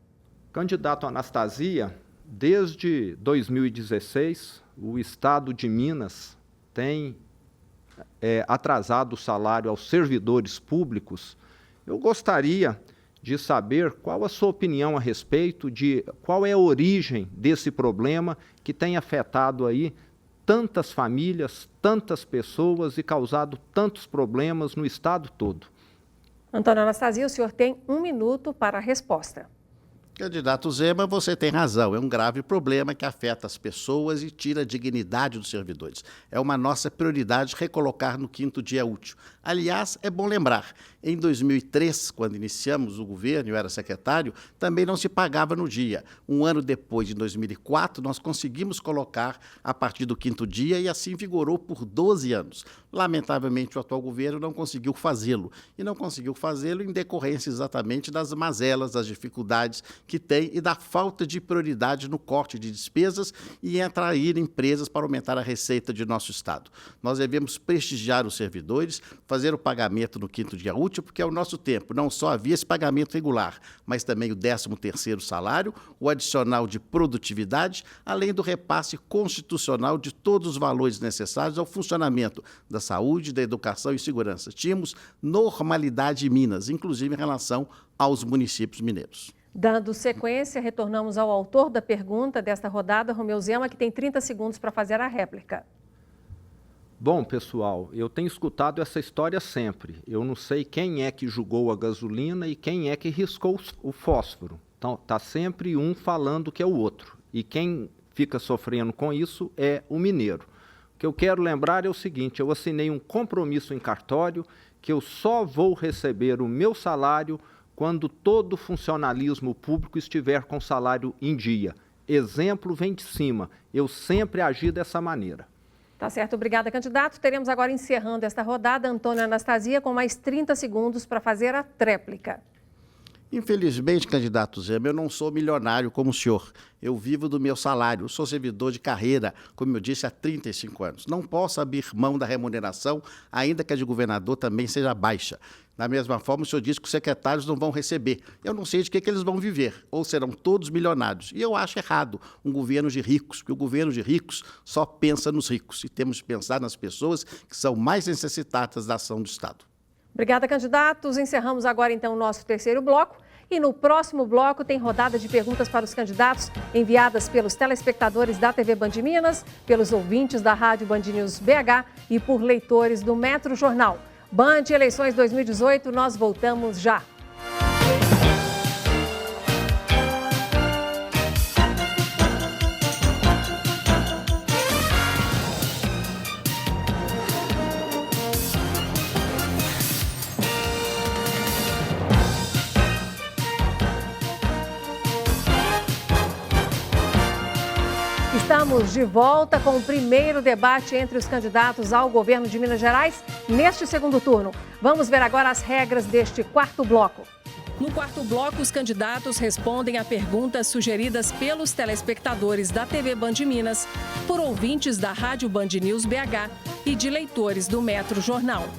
Candidato Anastasia, desde 2016, o Estado de Minas tem atrasado o salário aos servidores públicos. Eu gostaria de saber qual a sua opinião a respeito de qual é a origem desse problema que tem afetado aí tantas famílias, tantas pessoas e causado tantos problemas no estado todo. Antônio Anastasia, o senhor tem 1 minuto para a resposta. Candidato Zema, você tem razão, é um grave problema que afeta as pessoas e tira a dignidade dos servidores. É uma nossa prioridade recolocar no 5º dia útil. Aliás, é bom lembrar, em 2003, quando iniciamos o governo, eu era secretário, também não se pagava no dia. Um ano depois, em 2004, nós conseguimos colocar a partir do 5º dia e assim vigorou por 12 anos. Lamentavelmente, o atual governo não conseguiu fazê-lo. E não conseguiu fazê-lo em decorrência exatamente das mazelas, das dificuldades que tem e da falta de prioridade no corte de despesas e em atrair empresas para aumentar a receita de nosso Estado. Nós devemos prestigiar os servidores, fazer o pagamento no 5º dia útil, porque é o nosso tempo. Não só havia esse pagamento regular, mas também o 13º salário, o adicional de produtividade, além do repasse constitucional de todos os valores necessários ao funcionamento da saúde, da educação e segurança. Tínhamos normalidade em Minas, inclusive em relação aos municípios mineiros. Dando sequência, retornamos ao autor da pergunta desta rodada, Romeu Zema, que tem 30 segundos para fazer a réplica. Bom, pessoal, eu tenho escutado essa história sempre. Eu não sei quem é que julgou a gasolina e quem é que riscou o fósforo. Então, está sempre um falando que é o outro. E quem fica sofrendo com isso é o mineiro. O que eu quero lembrar é o seguinte, eu assinei um compromisso em cartório que eu só vou receber o meu salário quando todo funcionalismo público estiver com salário em dia. Exemplo vem de cima. Eu sempre agi dessa maneira. Tá certo, obrigada, candidato. Teremos agora, encerrando esta rodada, Antônio Anastasia com mais 30 segundos para fazer a tréplica. Infelizmente, candidato Zema, eu não sou milionário como o senhor. Eu vivo do meu salário, eu sou servidor de carreira, como eu disse, há 35 anos. Não posso abrir mão da remuneração, ainda que a de governador também seja baixa. Da mesma forma, o senhor disse que os secretários não vão receber. Eu não sei de que eles vão viver, ou serão todos milionários. E eu acho errado um governo de ricos, porque o governo de ricos só pensa nos ricos. E temos que pensar nas pessoas que são mais necessitadas da ação do Estado. Obrigada, candidatos. Encerramos agora, então, o nosso terceiro bloco. E no próximo bloco tem rodada de perguntas para os candidatos enviadas pelos telespectadores da TV Band Minas, pelos ouvintes da Rádio Band News BH e por leitores do Metro Jornal. Band Eleições 2018, nós voltamos já. Estamos de volta com o primeiro debate entre os candidatos ao governo de Minas Gerais neste segundo turno. Vamos ver agora as regras deste quarto bloco. No quarto bloco, os candidatos respondem a perguntas sugeridas pelos telespectadores da TV Band Minas, por ouvintes da Rádio Band News BH e de leitores do Metro Jornal.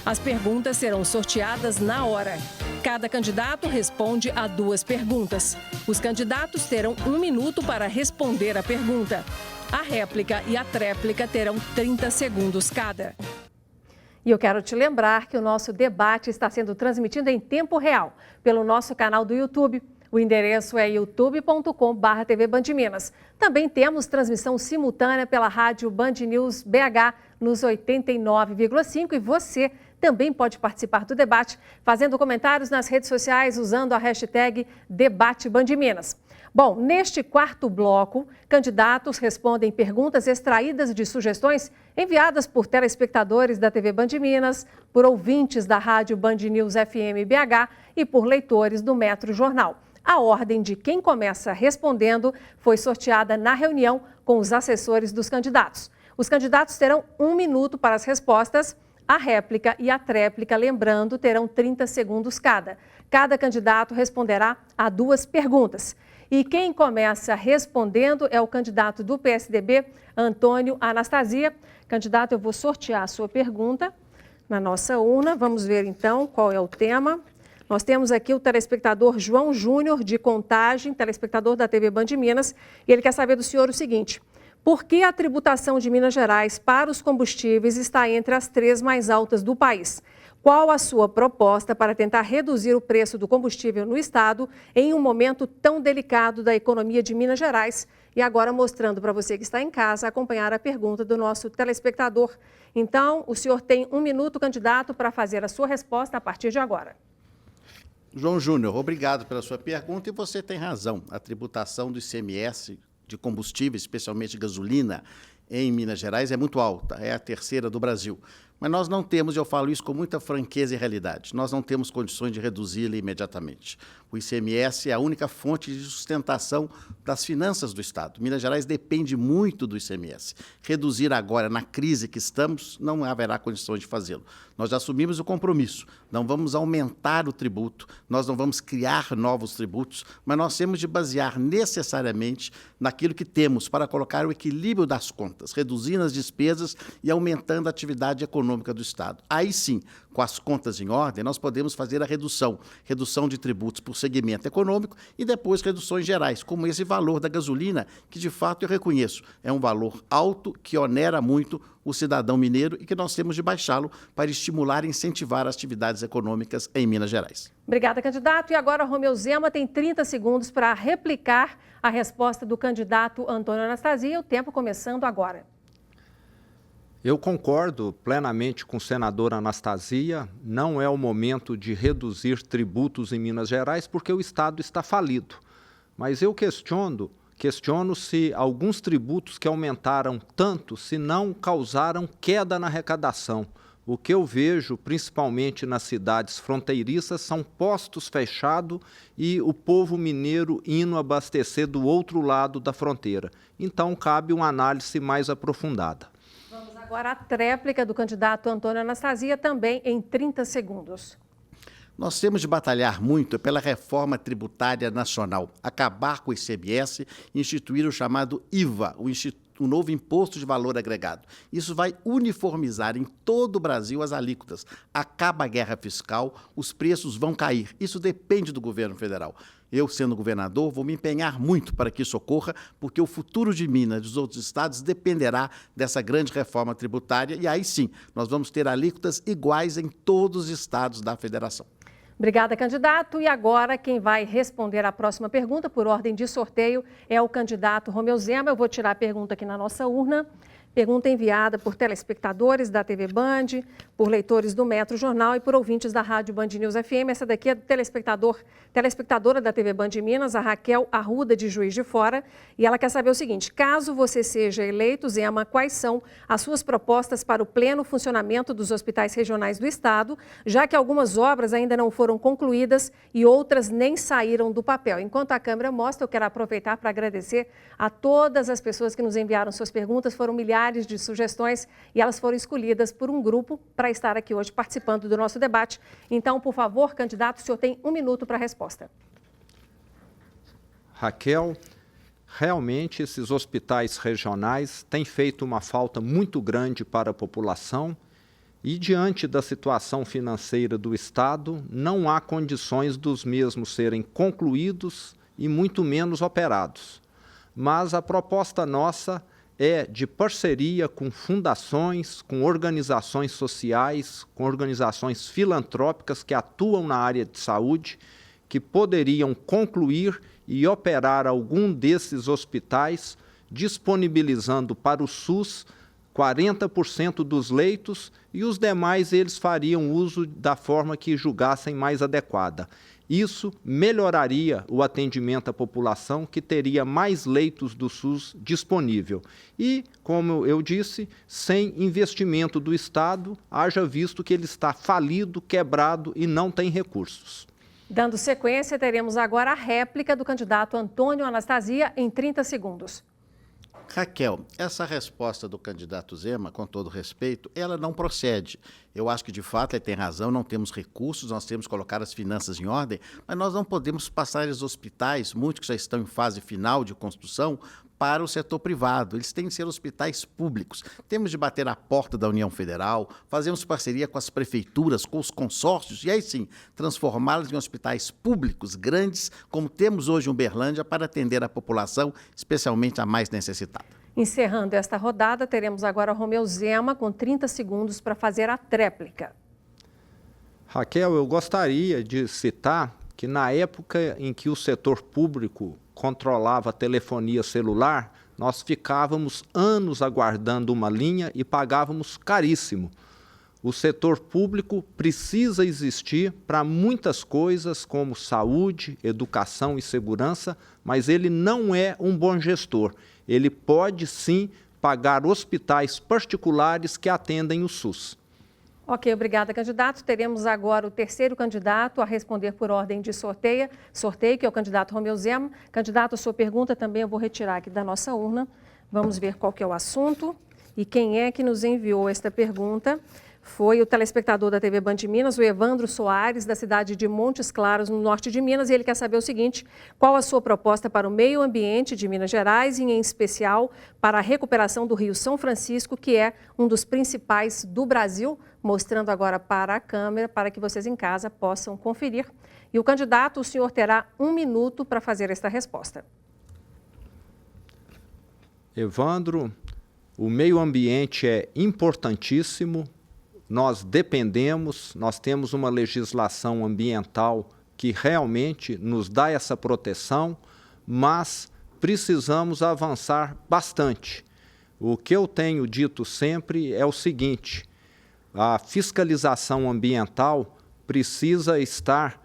As perguntas serão sorteadas na hora. Cada candidato responde a 2 perguntas. Os candidatos terão 1 minuto para responder a pergunta. A réplica e a tréplica terão 30 segundos cada. E eu quero te lembrar que o nosso debate está sendo transmitido em tempo real pelo nosso canal do YouTube. O endereço é youtube.com/tvbandminas. Também temos transmissão simultânea pela rádio Band News BH nos 89,5 e você também pode participar do debate fazendo comentários nas redes sociais usando a hashtag DebateBandMinas. Bom, neste quarto bloco, candidatos respondem perguntas extraídas de sugestões enviadas por telespectadores da TV Band Minas, por ouvintes da rádio Band News FM BH e por leitores do Metro Jornal. A ordem de quem começa respondendo foi sorteada na reunião com os assessores dos candidatos. Os candidatos terão 1 minuto para as respostas. A réplica e a tréplica, lembrando, terão 30 segundos cada. Cada candidato responderá a 2 perguntas. E quem começa respondendo é o candidato do PSDB, Antônio Anastasia. Candidato, eu vou sortear a sua pergunta na nossa urna. Vamos ver então qual é o tema. Nós temos aqui o telespectador João Júnior, de Contagem, telespectador da TV Band Minas, e ele quer saber do senhor o seguinte: por que a tributação de Minas Gerais para os combustíveis está entre as 3 mais altas do país? Qual a sua proposta para tentar reduzir o preço do combustível no estado em um momento tão delicado da economia de Minas Gerais? E agora mostrando para você que está em casa acompanhar a pergunta do nosso telespectador. Então, o senhor tem 1 minuto, candidato, para fazer a sua resposta a partir de agora. João Júnior, obrigado pela sua pergunta e você tem razão. A tributação do ICMS de combustíveis, especialmente gasolina, em Minas Gerais é muito alta, é a 3ª do Brasil. Mas nós não temos, e eu falo isso com muita franqueza e realidade, nós não temos condições de reduzi-la imediatamente. O ICMS é a única fonte de sustentação das finanças do Estado. Minas Gerais depende muito do ICMS. Reduzir agora, na crise que estamos, não haverá condições de fazê-lo. Nós já assumimos o compromisso, não vamos aumentar o tributo, nós não vamos criar novos tributos, mas nós temos de basear necessariamente naquilo que temos para colocar o equilíbrio das contas, reduzindo as despesas e aumentando a atividade econômica do Estado. Aí sim, com as contas em ordem, nós podemos fazer a redução de tributos por segmento econômico e depois reduções gerais, como esse valor da gasolina, que de fato eu reconheço, é um valor alto que onera muito o cidadão mineiro e que nós temos de baixá-lo para estimular e incentivar as atividades econômicas em Minas Gerais. Obrigada, candidato. E agora Romeu Zema tem 30 segundos para replicar a resposta do candidato Antônio Anastasia, o tempo começando agora. Eu concordo plenamente com o senador Anastasia, não é o momento de reduzir tributos em Minas Gerais porque o Estado está falido. Mas eu questiono se alguns tributos que aumentaram tanto, se não causaram queda na arrecadação. O que eu vejo, principalmente nas cidades fronteiriças, são postos fechados e o povo mineiro indo abastecer do outro lado da fronteira. Então, cabe uma análise mais aprofundada. Vamos agora à tréplica do candidato Antônio Anastasia, também em 30 segundos. Nós temos de batalhar muito pela reforma tributária nacional, acabar com o ICMS e instituir o chamado IVA, o novo Imposto de Valor Agregado. Isso vai uniformizar em todo o Brasil as alíquotas. Acaba a guerra fiscal, os preços vão cair. Isso depende do governo federal. Eu, sendo governador, vou me empenhar muito para que isso ocorra, porque o futuro de Minas e dos outros estados dependerá dessa grande reforma tributária e aí sim, nós vamos ter alíquotas iguais em todos os estados da federação. Obrigada, candidato. E agora quem vai responder a próxima pergunta por ordem de sorteio é o candidato Romeu Zema. Eu vou tirar a pergunta aqui na nossa urna. Pergunta enviada por telespectadores da TV Band, por leitores do Metro Jornal e por ouvintes da Rádio Band News FM. Essa daqui é do telespectadora da TV Band Minas, a Raquel Arruda, de Juiz de Fora. E ela quer saber o seguinte: caso você seja eleito, Zema, quais são as suas propostas para o pleno funcionamento dos hospitais regionais do Estado, já que algumas obras ainda não foram concluídas e outras nem saíram do papel? Enquanto a câmera mostra, eu quero aproveitar para agradecer a todas as pessoas que nos enviaram suas perguntas. Foram milhares de sugestões e elas foram escolhidas por um grupo para estar aqui hoje participando do nosso debate. Então, por favor, candidato, o senhor tem 1 minuto para a resposta. Raquel, realmente esses hospitais regionais têm feito uma falta muito grande para a população e, diante da situação financeira do Estado, não há condições dos mesmos serem concluídos e muito menos operados. Mas a proposta nossa é de parceria com fundações, com organizações sociais, com organizações filantrópicas que atuam na área de saúde, que poderiam concluir e operar algum desses hospitais, disponibilizando para o SUS 40% dos leitos e os demais eles fariam uso da forma que julgassem mais adequada. Isso melhoraria o atendimento à população, que teria mais leitos do SUS disponível. E, como eu disse, sem investimento do Estado, haja visto que ele está falido, quebrado e não tem recursos. Dando sequência, teremos agora a réplica do candidato Antônio Anastasia em 30 segundos. Raquel, essa resposta do candidato Zema, com todo respeito, ela não procede. Eu acho que, de fato, ele tem razão, não temos recursos, nós temos que colocar as finanças em ordem, mas nós não podemos passar os hospitais, muitos que já estão em fase final de construção, para o setor privado. Eles têm que ser hospitais públicos. Temos de bater a porta da União Federal, fazemos parceria com as prefeituras, com os consórcios, e aí sim, transformá-los em hospitais públicos, grandes, como temos hoje em Uberlândia, para atender a população, especialmente a mais necessitada. Encerrando esta rodada, teremos agora Romeu Zema com 30 segundos para fazer a tréplica. Raquel, eu gostaria de citar que na época em que o setor público controlava a telefonia celular, nós ficávamos anos aguardando uma linha e pagávamos caríssimo. O setor público precisa existir para muitas coisas, como saúde, educação e segurança, mas ele não é um bom gestor. Ele pode, sim, pagar hospitais particulares que atendem o SUS. Ok, obrigada, candidato. Teremos agora o terceiro candidato a responder por ordem de sorteio, que é o candidato Romeu Zema. Candidato, a sua pergunta também eu vou retirar aqui da nossa urna. Vamos ver qual que é o assunto e quem é que nos enviou esta pergunta. Foi o telespectador da TV Band Minas, o Evandro Soares, da cidade de Montes Claros, no norte de Minas, e ele quer saber o seguinte: qual a sua proposta para o meio ambiente de Minas Gerais e, em especial, para a recuperação do Rio São Francisco, que é um dos principais do Brasil, mostrando agora para a câmera, para que vocês em casa possam conferir. E o candidato, o senhor terá 1 minuto para fazer esta resposta. Evandro, o meio ambiente é importantíssimo. Nós dependemos, nós temos uma legislação ambiental que realmente nos dá essa proteção, mas precisamos avançar bastante. O que eu tenho dito sempre é o seguinte: a fiscalização ambiental precisa estar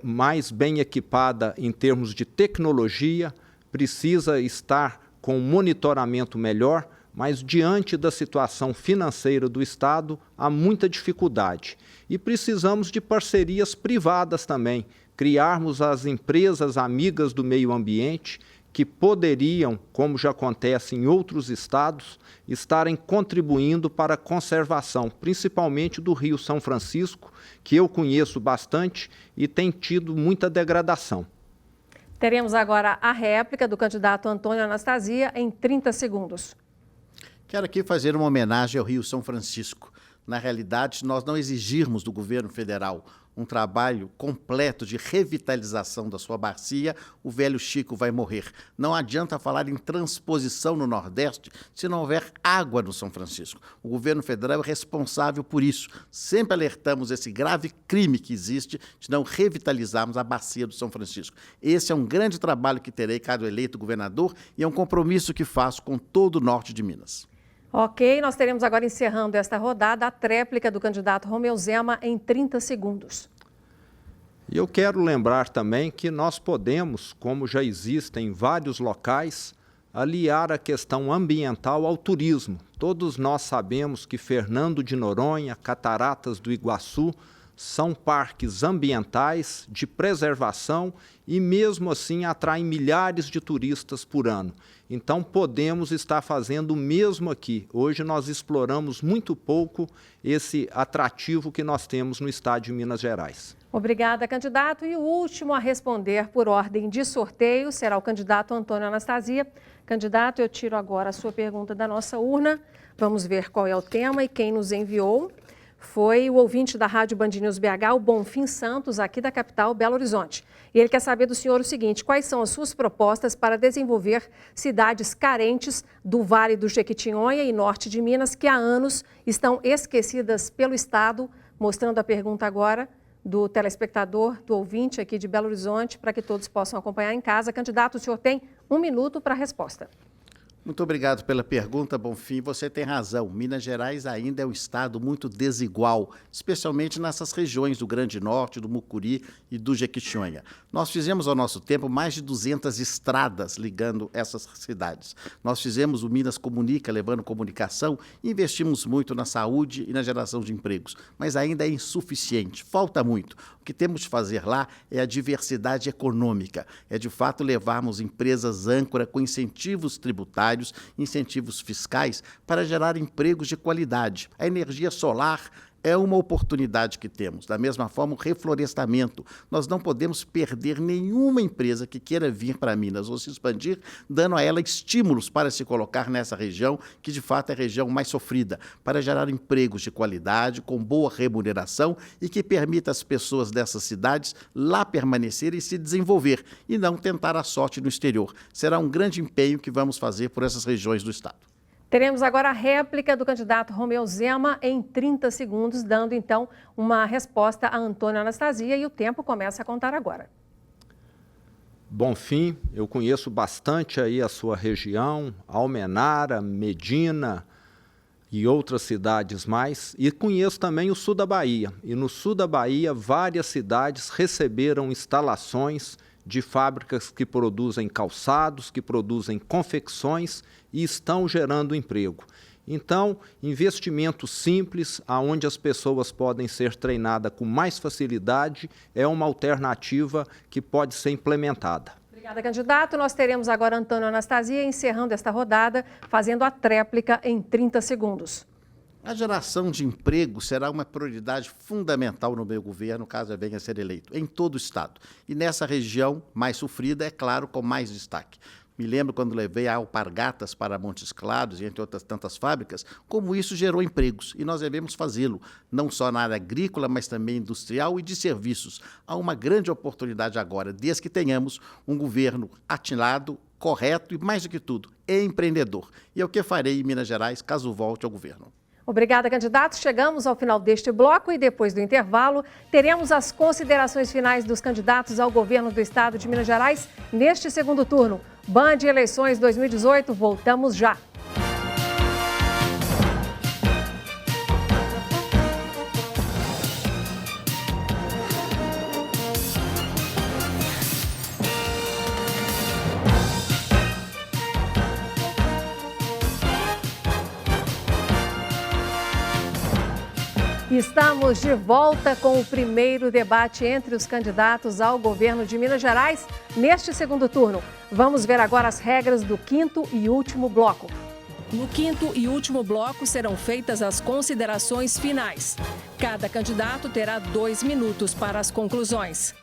mais bem equipada em termos de tecnologia, precisa estar com um monitoramento melhor, mas diante da situação financeira do Estado, há muita dificuldade. E precisamos de parcerias privadas também, criarmos as empresas amigas do meio ambiente, que poderiam, como já acontece em outros estados, estarem contribuindo para a conservação, principalmente do Rio São Francisco, que eu conheço bastante e tem tido muita degradação. Teremos agora a réplica do candidato Antônio Anastasia em 30 segundos. Quero aqui fazer uma homenagem ao Rio São Francisco. Na realidade, se nós não exigirmos do governo federal um trabalho completo de revitalização da sua bacia, o velho Chico vai morrer. Não adianta falar em transposição no Nordeste se não houver água no São Francisco. O governo federal é responsável por isso. Sempre alertamos esse grave crime que existe de não revitalizarmos a bacia do São Francisco. Esse é um grande trabalho que terei caso eleito governador e é um compromisso que faço com todo o norte de Minas. Ok, nós teremos agora, encerrando esta rodada, a tréplica do candidato Romeu Zema em 30 segundos. E eu quero lembrar também que nós podemos, como já existe em vários locais, aliar a questão ambiental ao turismo. Todos nós sabemos que Fernando de Noronha, Cataratas do Iguaçu, são parques ambientais de preservação e mesmo assim atraem milhares de turistas por ano. Então podemos estar fazendo o mesmo aqui. Hoje nós exploramos muito pouco esse atrativo que nós temos no estado de Minas Gerais. Obrigada, candidato. E o último a responder por ordem de sorteio será o candidato Antônio Anastasia. Candidato, eu tiro agora a sua pergunta da nossa urna. Vamos ver qual é o tema e quem nos enviou. Foi o ouvinte da Rádio Band News BH, o Bonfim Santos, aqui da capital, Belo Horizonte. E ele quer saber do senhor o seguinte: quais são as suas propostas para desenvolver cidades carentes do Vale do Jequitinhonha e norte de Minas, que há anos estão esquecidas pelo Estado? Mostrando a pergunta agora do telespectador, do ouvinte aqui de Belo Horizonte, para que todos possam acompanhar em casa. Candidato, o senhor tem 1 minuto para a resposta. Muito obrigado pela pergunta, Bonfim. Você tem razão. Minas Gerais ainda é um estado muito desigual, especialmente nessas regiões do Grande Norte, do Mucuri e do Jequitinhonha. Nós fizemos, ao nosso tempo, mais de 200 estradas ligando essas cidades. Nós fizemos o Minas Comunica, levando comunicação, e investimos muito na saúde e na geração de empregos. Mas ainda é insuficiente, falta muito. O que temos de fazer lá é a diversidade econômica, é de fato levarmos empresas âncora com incentivos tributários, incentivos fiscais para gerar empregos de qualidade. A energia solar é uma oportunidade que temos. Da mesma forma, o reflorestamento. Nós não podemos perder nenhuma empresa que queira vir para Minas ou se expandir, dando a ela estímulos para se colocar nessa região, que de fato é a região mais sofrida, para gerar empregos de qualidade, com boa remuneração e que permita às pessoas dessas cidades lá permanecerem e se desenvolver e não tentar a sorte no exterior. Será um grande empenho que vamos fazer por essas regiões do estado. Teremos agora a réplica do candidato Romeu Zema em 30 segundos, dando então uma resposta a Antônio Anastasia, e o tempo começa a contar agora. Bonfim, eu conheço bastante aí a sua região, Almenara, Medina e outras cidades mais, e conheço também o sul da Bahia. E no sul da Bahia, várias cidades receberam instalações de fábricas que produzem calçados, que produzem confecções e estão gerando emprego. Então, investimento simples, onde as pessoas podem ser treinadas com mais facilidade, é uma alternativa que pode ser implementada. Obrigada, candidato. Nós teremos agora Antônio Anastasia encerrando esta rodada, fazendo a tréplica em 30 segundos. A geração de emprego será uma prioridade fundamental no meu governo, caso eu venha a ser eleito, em todo o estado. E nessa região mais sofrida, é claro, com mais destaque. Me lembro quando levei a Alpargatas para Montes Claros, e entre outras tantas fábricas, como isso gerou empregos. E nós devemos fazê-lo, não só na área agrícola, mas também industrial e de serviços. Há uma grande oportunidade agora, desde que tenhamos um governo atinado, correto e, mais do que tudo, empreendedor. E é o que farei em Minas Gerais, caso volte ao governo. Obrigada, candidatos. Chegamos ao final deste bloco e depois do intervalo teremos as considerações finais dos candidatos ao governo do estado de Minas Gerais neste segundo turno. Band Eleições 2018, voltamos já. Estamos de volta com o primeiro debate entre os candidatos ao governo de Minas Gerais neste segundo turno. Vamos ver agora as regras do quinto e último bloco. No quinto e último bloco serão feitas as considerações finais. Cada candidato terá 2 minutos para as conclusões.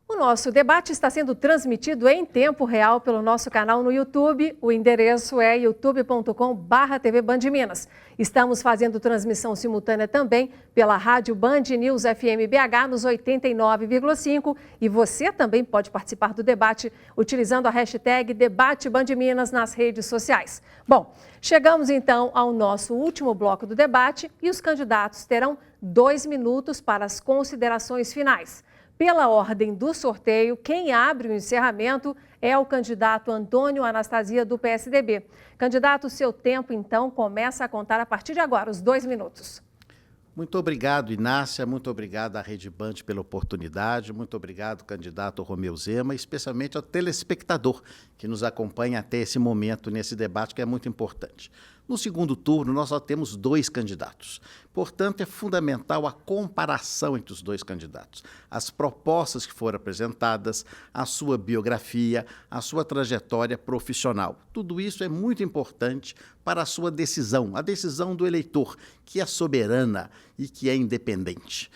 O nosso debate está sendo transmitido em tempo real pelo nosso canal no YouTube. O endereço é youtube.com/TV Band Minas. Estamos fazendo transmissão simultânea também pela Rádio Band News FM BH nos 89,5. E você também pode participar do debate utilizando a hashtag Debate Band Minas nas redes sociais. Bom, chegamos então ao nosso último bloco do debate e os candidatos terão 2 minutos para as considerações finais. Pela ordem do sorteio, quem abre o encerramento é o candidato Antônio Anastasia, do PSDB. Candidato, seu tempo, então, começa a contar a partir de agora, os 2 minutos. Muito obrigado, Inácia, muito obrigado à Rede Band pela oportunidade, muito obrigado, candidato Romeu Zema, especialmente ao telespectador que nos acompanha até esse momento nesse debate que é muito importante. No segundo turno, nós só temos 2 candidatos. Portanto, é fundamental a comparação entre os 2 candidatos. As propostas que foram apresentadas, a sua biografia, a sua trajetória profissional. Tudo isso é muito importante para a sua decisão, a decisão do eleitor, que é soberana e que é independente.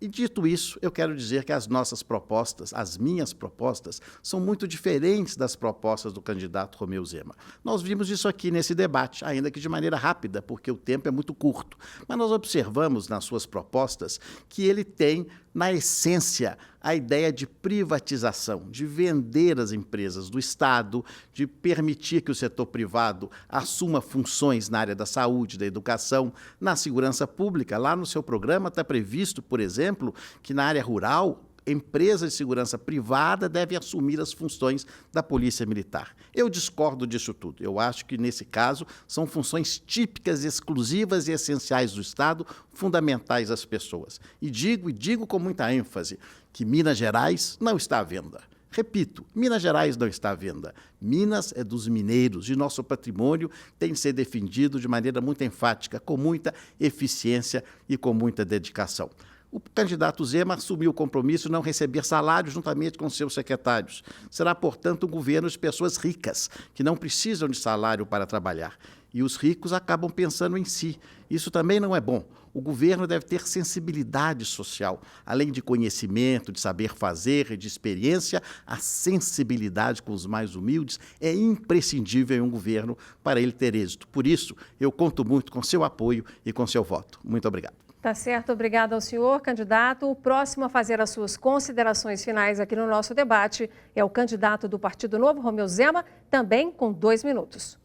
E dito isso, eu quero dizer que as nossas propostas, as minhas propostas, são muito diferentes das propostas do candidato Romeu Zema. Nós vimos isso aqui nesse debate, ainda que de maneira rápida, porque o tempo é muito curto. Mas nós observamos nas suas propostas que ele tem, na essência, a ideia de privatização, de vender as empresas do Estado, de permitir que o setor privado assuma funções na área da saúde, da educação, na segurança pública. Lá no seu programa está previsto, por exemplo, que na área rural, empresas de segurança privada devem assumir as funções da Polícia Militar. Eu discordo disso tudo. Eu acho que, nesse caso, são funções típicas, exclusivas e essenciais do Estado, fundamentais às pessoas. E digo com muita ênfase, que Minas Gerais não está à venda. Repito, Minas Gerais não está à venda. Minas é dos mineiros e nosso patrimônio tem que ser defendido de maneira muito enfática, com muita eficiência e com muita dedicação. O candidato Zema assumiu o compromisso de não receber salário juntamente com seus secretários. Será, portanto, um governo de pessoas ricas, que não precisam de salário para trabalhar. E os ricos acabam pensando em si. Isso também não é bom. O governo deve ter sensibilidade social. Além de conhecimento, de saber fazer e de experiência, a sensibilidade com os mais humildes é imprescindível em um governo para ele ter êxito. Por isso, eu conto muito com seu apoio e com seu voto. Muito obrigado. Tá certo, obrigada ao senhor, candidato. O próximo a fazer as suas considerações finais aqui no nosso debate é o candidato do Partido Novo, Romeu Zema, também com 2 minutos.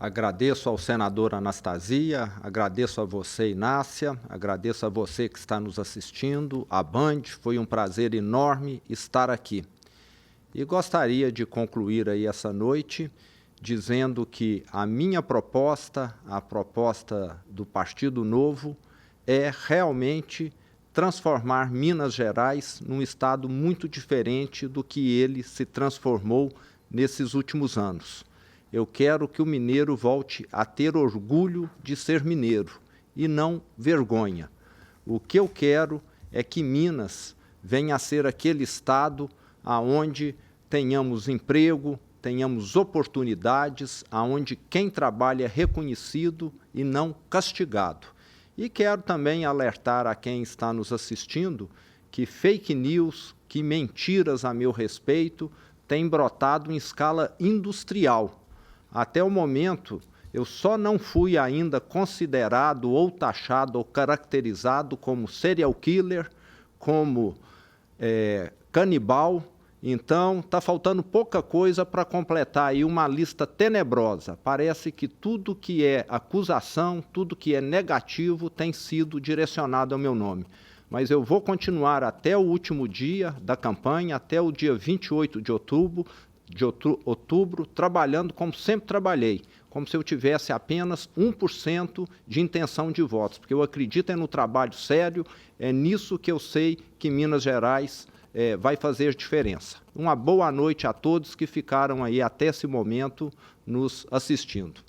Agradeço ao senador Anastasia, agradeço a você, Inácia, agradeço a você que está nos assistindo, a Band, foi um prazer enorme estar aqui. E gostaria de concluir aí essa noite dizendo que a minha proposta, a proposta do Partido Novo, é realmente transformar Minas Gerais num estado muito diferente do que ele se transformou nesses últimos anos. Eu quero que o mineiro volte a ter orgulho de ser mineiro e não vergonha. O que eu quero é que Minas venha a ser aquele estado onde tenhamos emprego, tenhamos oportunidades, onde quem trabalha é reconhecido e não castigado. E quero também alertar a quem está nos assistindo que fake news, que mentiras a meu respeito, têm brotado em escala industrial. Até o momento, eu só não fui ainda considerado ou taxado ou caracterizado como serial killer, como canibal. Então, está faltando pouca coisa para completar aí uma lista tenebrosa. Parece que tudo que é acusação, tudo que é negativo tem sido direcionado ao meu nome. Mas eu vou continuar até o último dia da campanha, até o dia 28 de outubro, trabalhando como sempre trabalhei, como se eu tivesse apenas 1% de intenção de votos, porque eu acredito no trabalho sério, é nisso que eu sei que Minas Gerais vai fazer diferença. Uma boa noite a todos que ficaram aí até esse momento nos assistindo.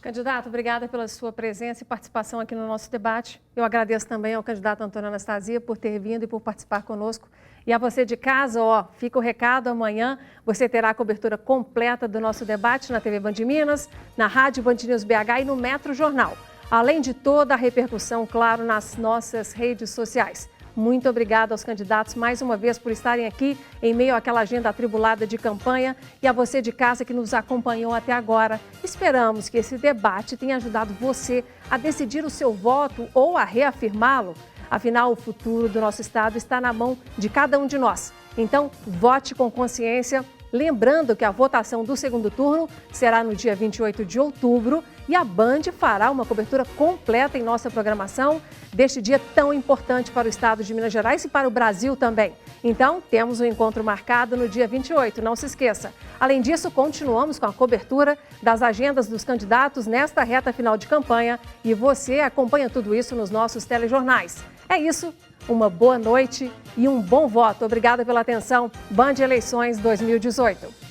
Candidato, obrigada pela sua presença e participação aqui no nosso debate. Eu agradeço também ao candidato Antônio Anastasia por ter vindo e por participar conosco. E a você de casa, fica o recado, amanhã você terá a cobertura completa do nosso debate na TV Band Minas, na Rádio Band News BH e no Metro Jornal. Além de toda a repercussão, claro, nas nossas redes sociais. Muito obrigada aos candidatos mais uma vez por estarem aqui em meio àquela agenda atribulada de campanha e a você de casa que nos acompanhou até agora. Esperamos que esse debate tenha ajudado você a decidir o seu voto ou a reafirmá-lo. Afinal, o futuro do nosso estado está na mão de cada um de nós. Então, vote com consciência, Lembrando que a votação do segundo turno será no dia 28 de outubro e a Band fará uma cobertura completa em nossa programação deste dia tão importante para o estado de Minas Gerais e para o Brasil também. Então, temos um encontro marcado no dia 28, não se esqueça. Além disso, continuamos com a cobertura das agendas dos candidatos nesta reta final de campanha e você acompanha tudo isso nos nossos telejornais. É isso. Uma boa noite e um bom voto. Obrigada pela atenção. Band Eleições 2018.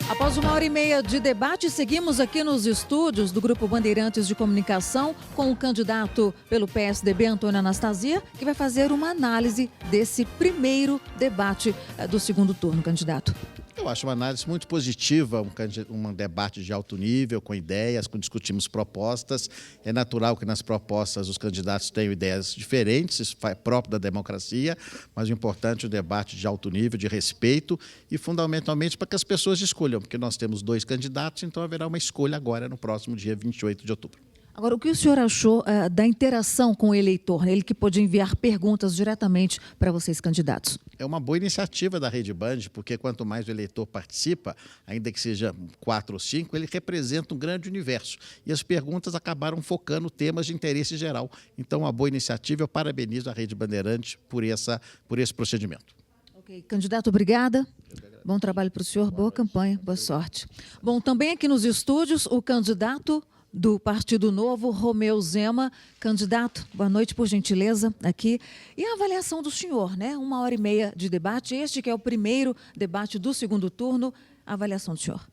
Após 1h30 de debate, seguimos aqui nos estúdios do Grupo Bandeirantes de Comunicação com o candidato pelo PSDB, Antônio Anastasia, que vai fazer uma análise desse primeiro debate do segundo turno, candidato. Eu acho uma análise muito positiva, um debate de alto nível, com ideias, discutimos propostas. É natural que nas propostas os candidatos tenham ideias diferentes, isso é próprio da democracia, mas o importante é o debate de alto nível, de respeito e, fundamentalmente, para que as pessoas escolham, porque nós temos 2 candidatos, então haverá uma escolha agora no próximo dia 28 de outubro. Agora, o que o senhor achou da interação com o eleitor, ele que pôde enviar perguntas diretamente para vocês, candidatos? É uma boa iniciativa da Rede Band, porque quanto mais o eleitor participa, ainda que seja 4 ou 5, ele representa um grande universo. E as perguntas acabaram focando temas de interesse geral. Então, uma boa iniciativa, eu parabenizo a Rede Bandeirantes por esse procedimento. Ok, candidato, obrigada. Bom trabalho para o senhor, boa campanha, boa sorte. Bom, também aqui nos estúdios, o candidato do Partido Novo, Romeu Zema. Candidato, boa noite, por gentileza, aqui. E a avaliação do senhor, né? 1h30 de debate, este que é o primeiro debate do segundo turno. A avaliação do senhor.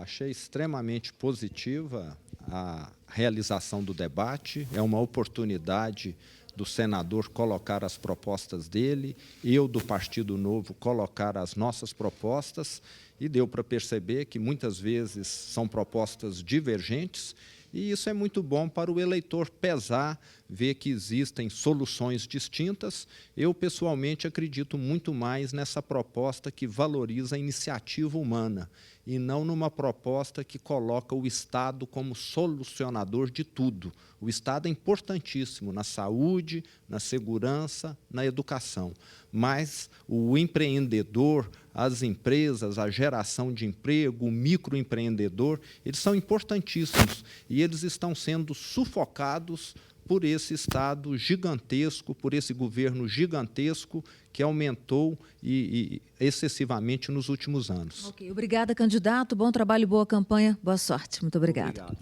Achei extremamente positiva a realização do debate. É uma oportunidade do senador colocar as propostas dele, eu do Partido Novo colocar as nossas propostas, e deu para perceber que muitas vezes são propostas divergentes, e isso é muito bom para o eleitor pesar, ver que existem soluções distintas. Eu, pessoalmente, acredito muito mais nessa proposta que valoriza a iniciativa humana e não numa proposta que coloca o Estado como solucionador de tudo. O Estado é importantíssimo na saúde, na segurança, na educação, mas o empreendedor, as empresas, a geração de emprego, o microempreendedor, eles são importantíssimos e eles estão sendo sufocados por esse Estado gigantesco, por esse governo gigantesco que aumentou excessivamente nos últimos anos. Ok, obrigada, candidato. Bom trabalho, boa campanha, boa sorte. Muito obrigada. Obrigado.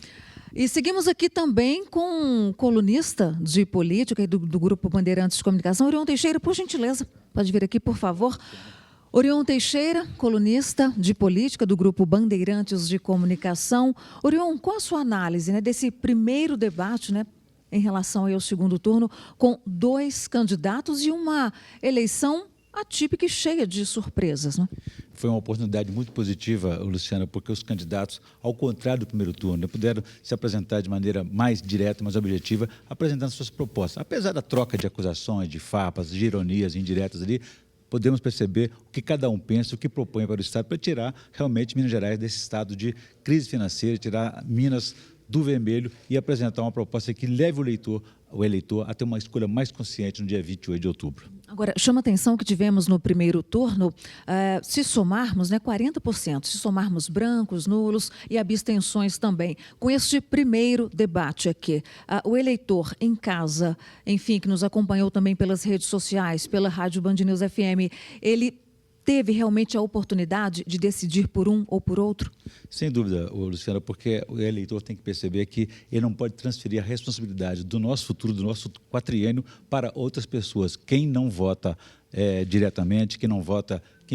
E seguimos aqui também com um colunista de política do Grupo Bandeirantes de Comunicação, Orion Teixeira, por gentileza. Pode vir aqui, por favor. Orion Teixeira, colunista de política do Grupo Bandeirantes de Comunicação. Orion, qual a sua análise, né, desse primeiro debate, né, em relação ao segundo turno, com 2 candidatos e uma eleição atípica e cheia de surpresas, né? Foi uma oportunidade muito positiva, Luciana, porque os candidatos, ao contrário do primeiro turno, puderam se apresentar de maneira mais direta, mais objetiva, apresentando suas propostas. Apesar da troca de acusações, de farpas, de ironias indiretas ali, podemos perceber o que cada um pensa, o que propõe para o Estado, para tirar realmente Minas Gerais desse estado de crise financeira, tirar Minas do vermelho e apresentar uma proposta que leve o eleitor a ter uma escolha mais consciente no dia 28 de outubro. Agora, chama a atenção que tivemos no primeiro turno, se somarmos, né, 40%, se somarmos brancos, nulos e abstenções também. Com este primeiro debate aqui, o eleitor em casa, enfim, que nos acompanhou também pelas redes sociais, pela Rádio Band News FM, ele teve realmente a oportunidade de decidir por um ou por outro? Sem dúvida, Luciana, porque o eleitor tem que perceber que ele não pode transferir a responsabilidade do nosso futuro, do nosso quatriênio, para outras pessoas. Quem não vota diretamente, quem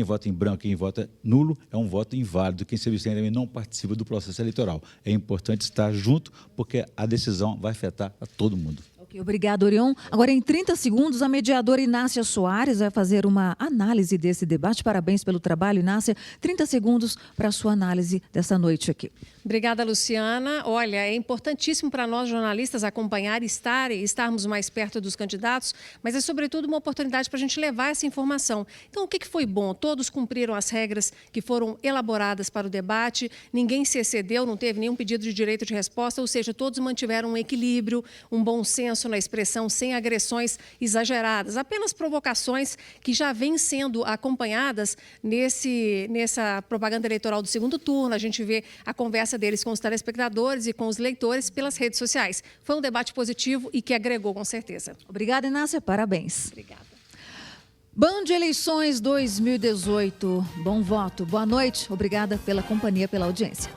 vota em branco, quem vota nulo, é um voto inválido. Quem se abstém também não participa do processo eleitoral. É importante estar junto, porque a decisão vai afetar a todo mundo. Ok, obrigado, Orion. Agora, em 30 segundos, a mediadora Inácia Soares vai fazer uma análise desse debate. Parabéns pelo trabalho, Inácia. 30 segundos para a sua análise dessa noite aqui. Obrigada, Luciana. Olha, é importantíssimo para nós jornalistas acompanhar e estarmos mais perto dos candidatos, mas é sobretudo uma oportunidade para a gente levar essa informação. Então, o que foi bom? Todos cumpriram as regras que foram elaboradas para o debate, ninguém se excedeu, não teve nenhum pedido de direito de resposta, ou seja, todos mantiveram um equilíbrio, um bom senso na expressão, sem agressões exageradas, apenas provocações que já vêm sendo acompanhadas nessa propaganda eleitoral do segundo turno. A gente vê a conversa deles com os telespectadores e com os leitores pelas redes sociais. Foi um debate positivo e que agregou, com certeza. Obrigada, Inácia. Parabéns. Obrigada. Band Eleições 2018. Bom voto. Boa noite. Obrigada pela companhia, pela audiência.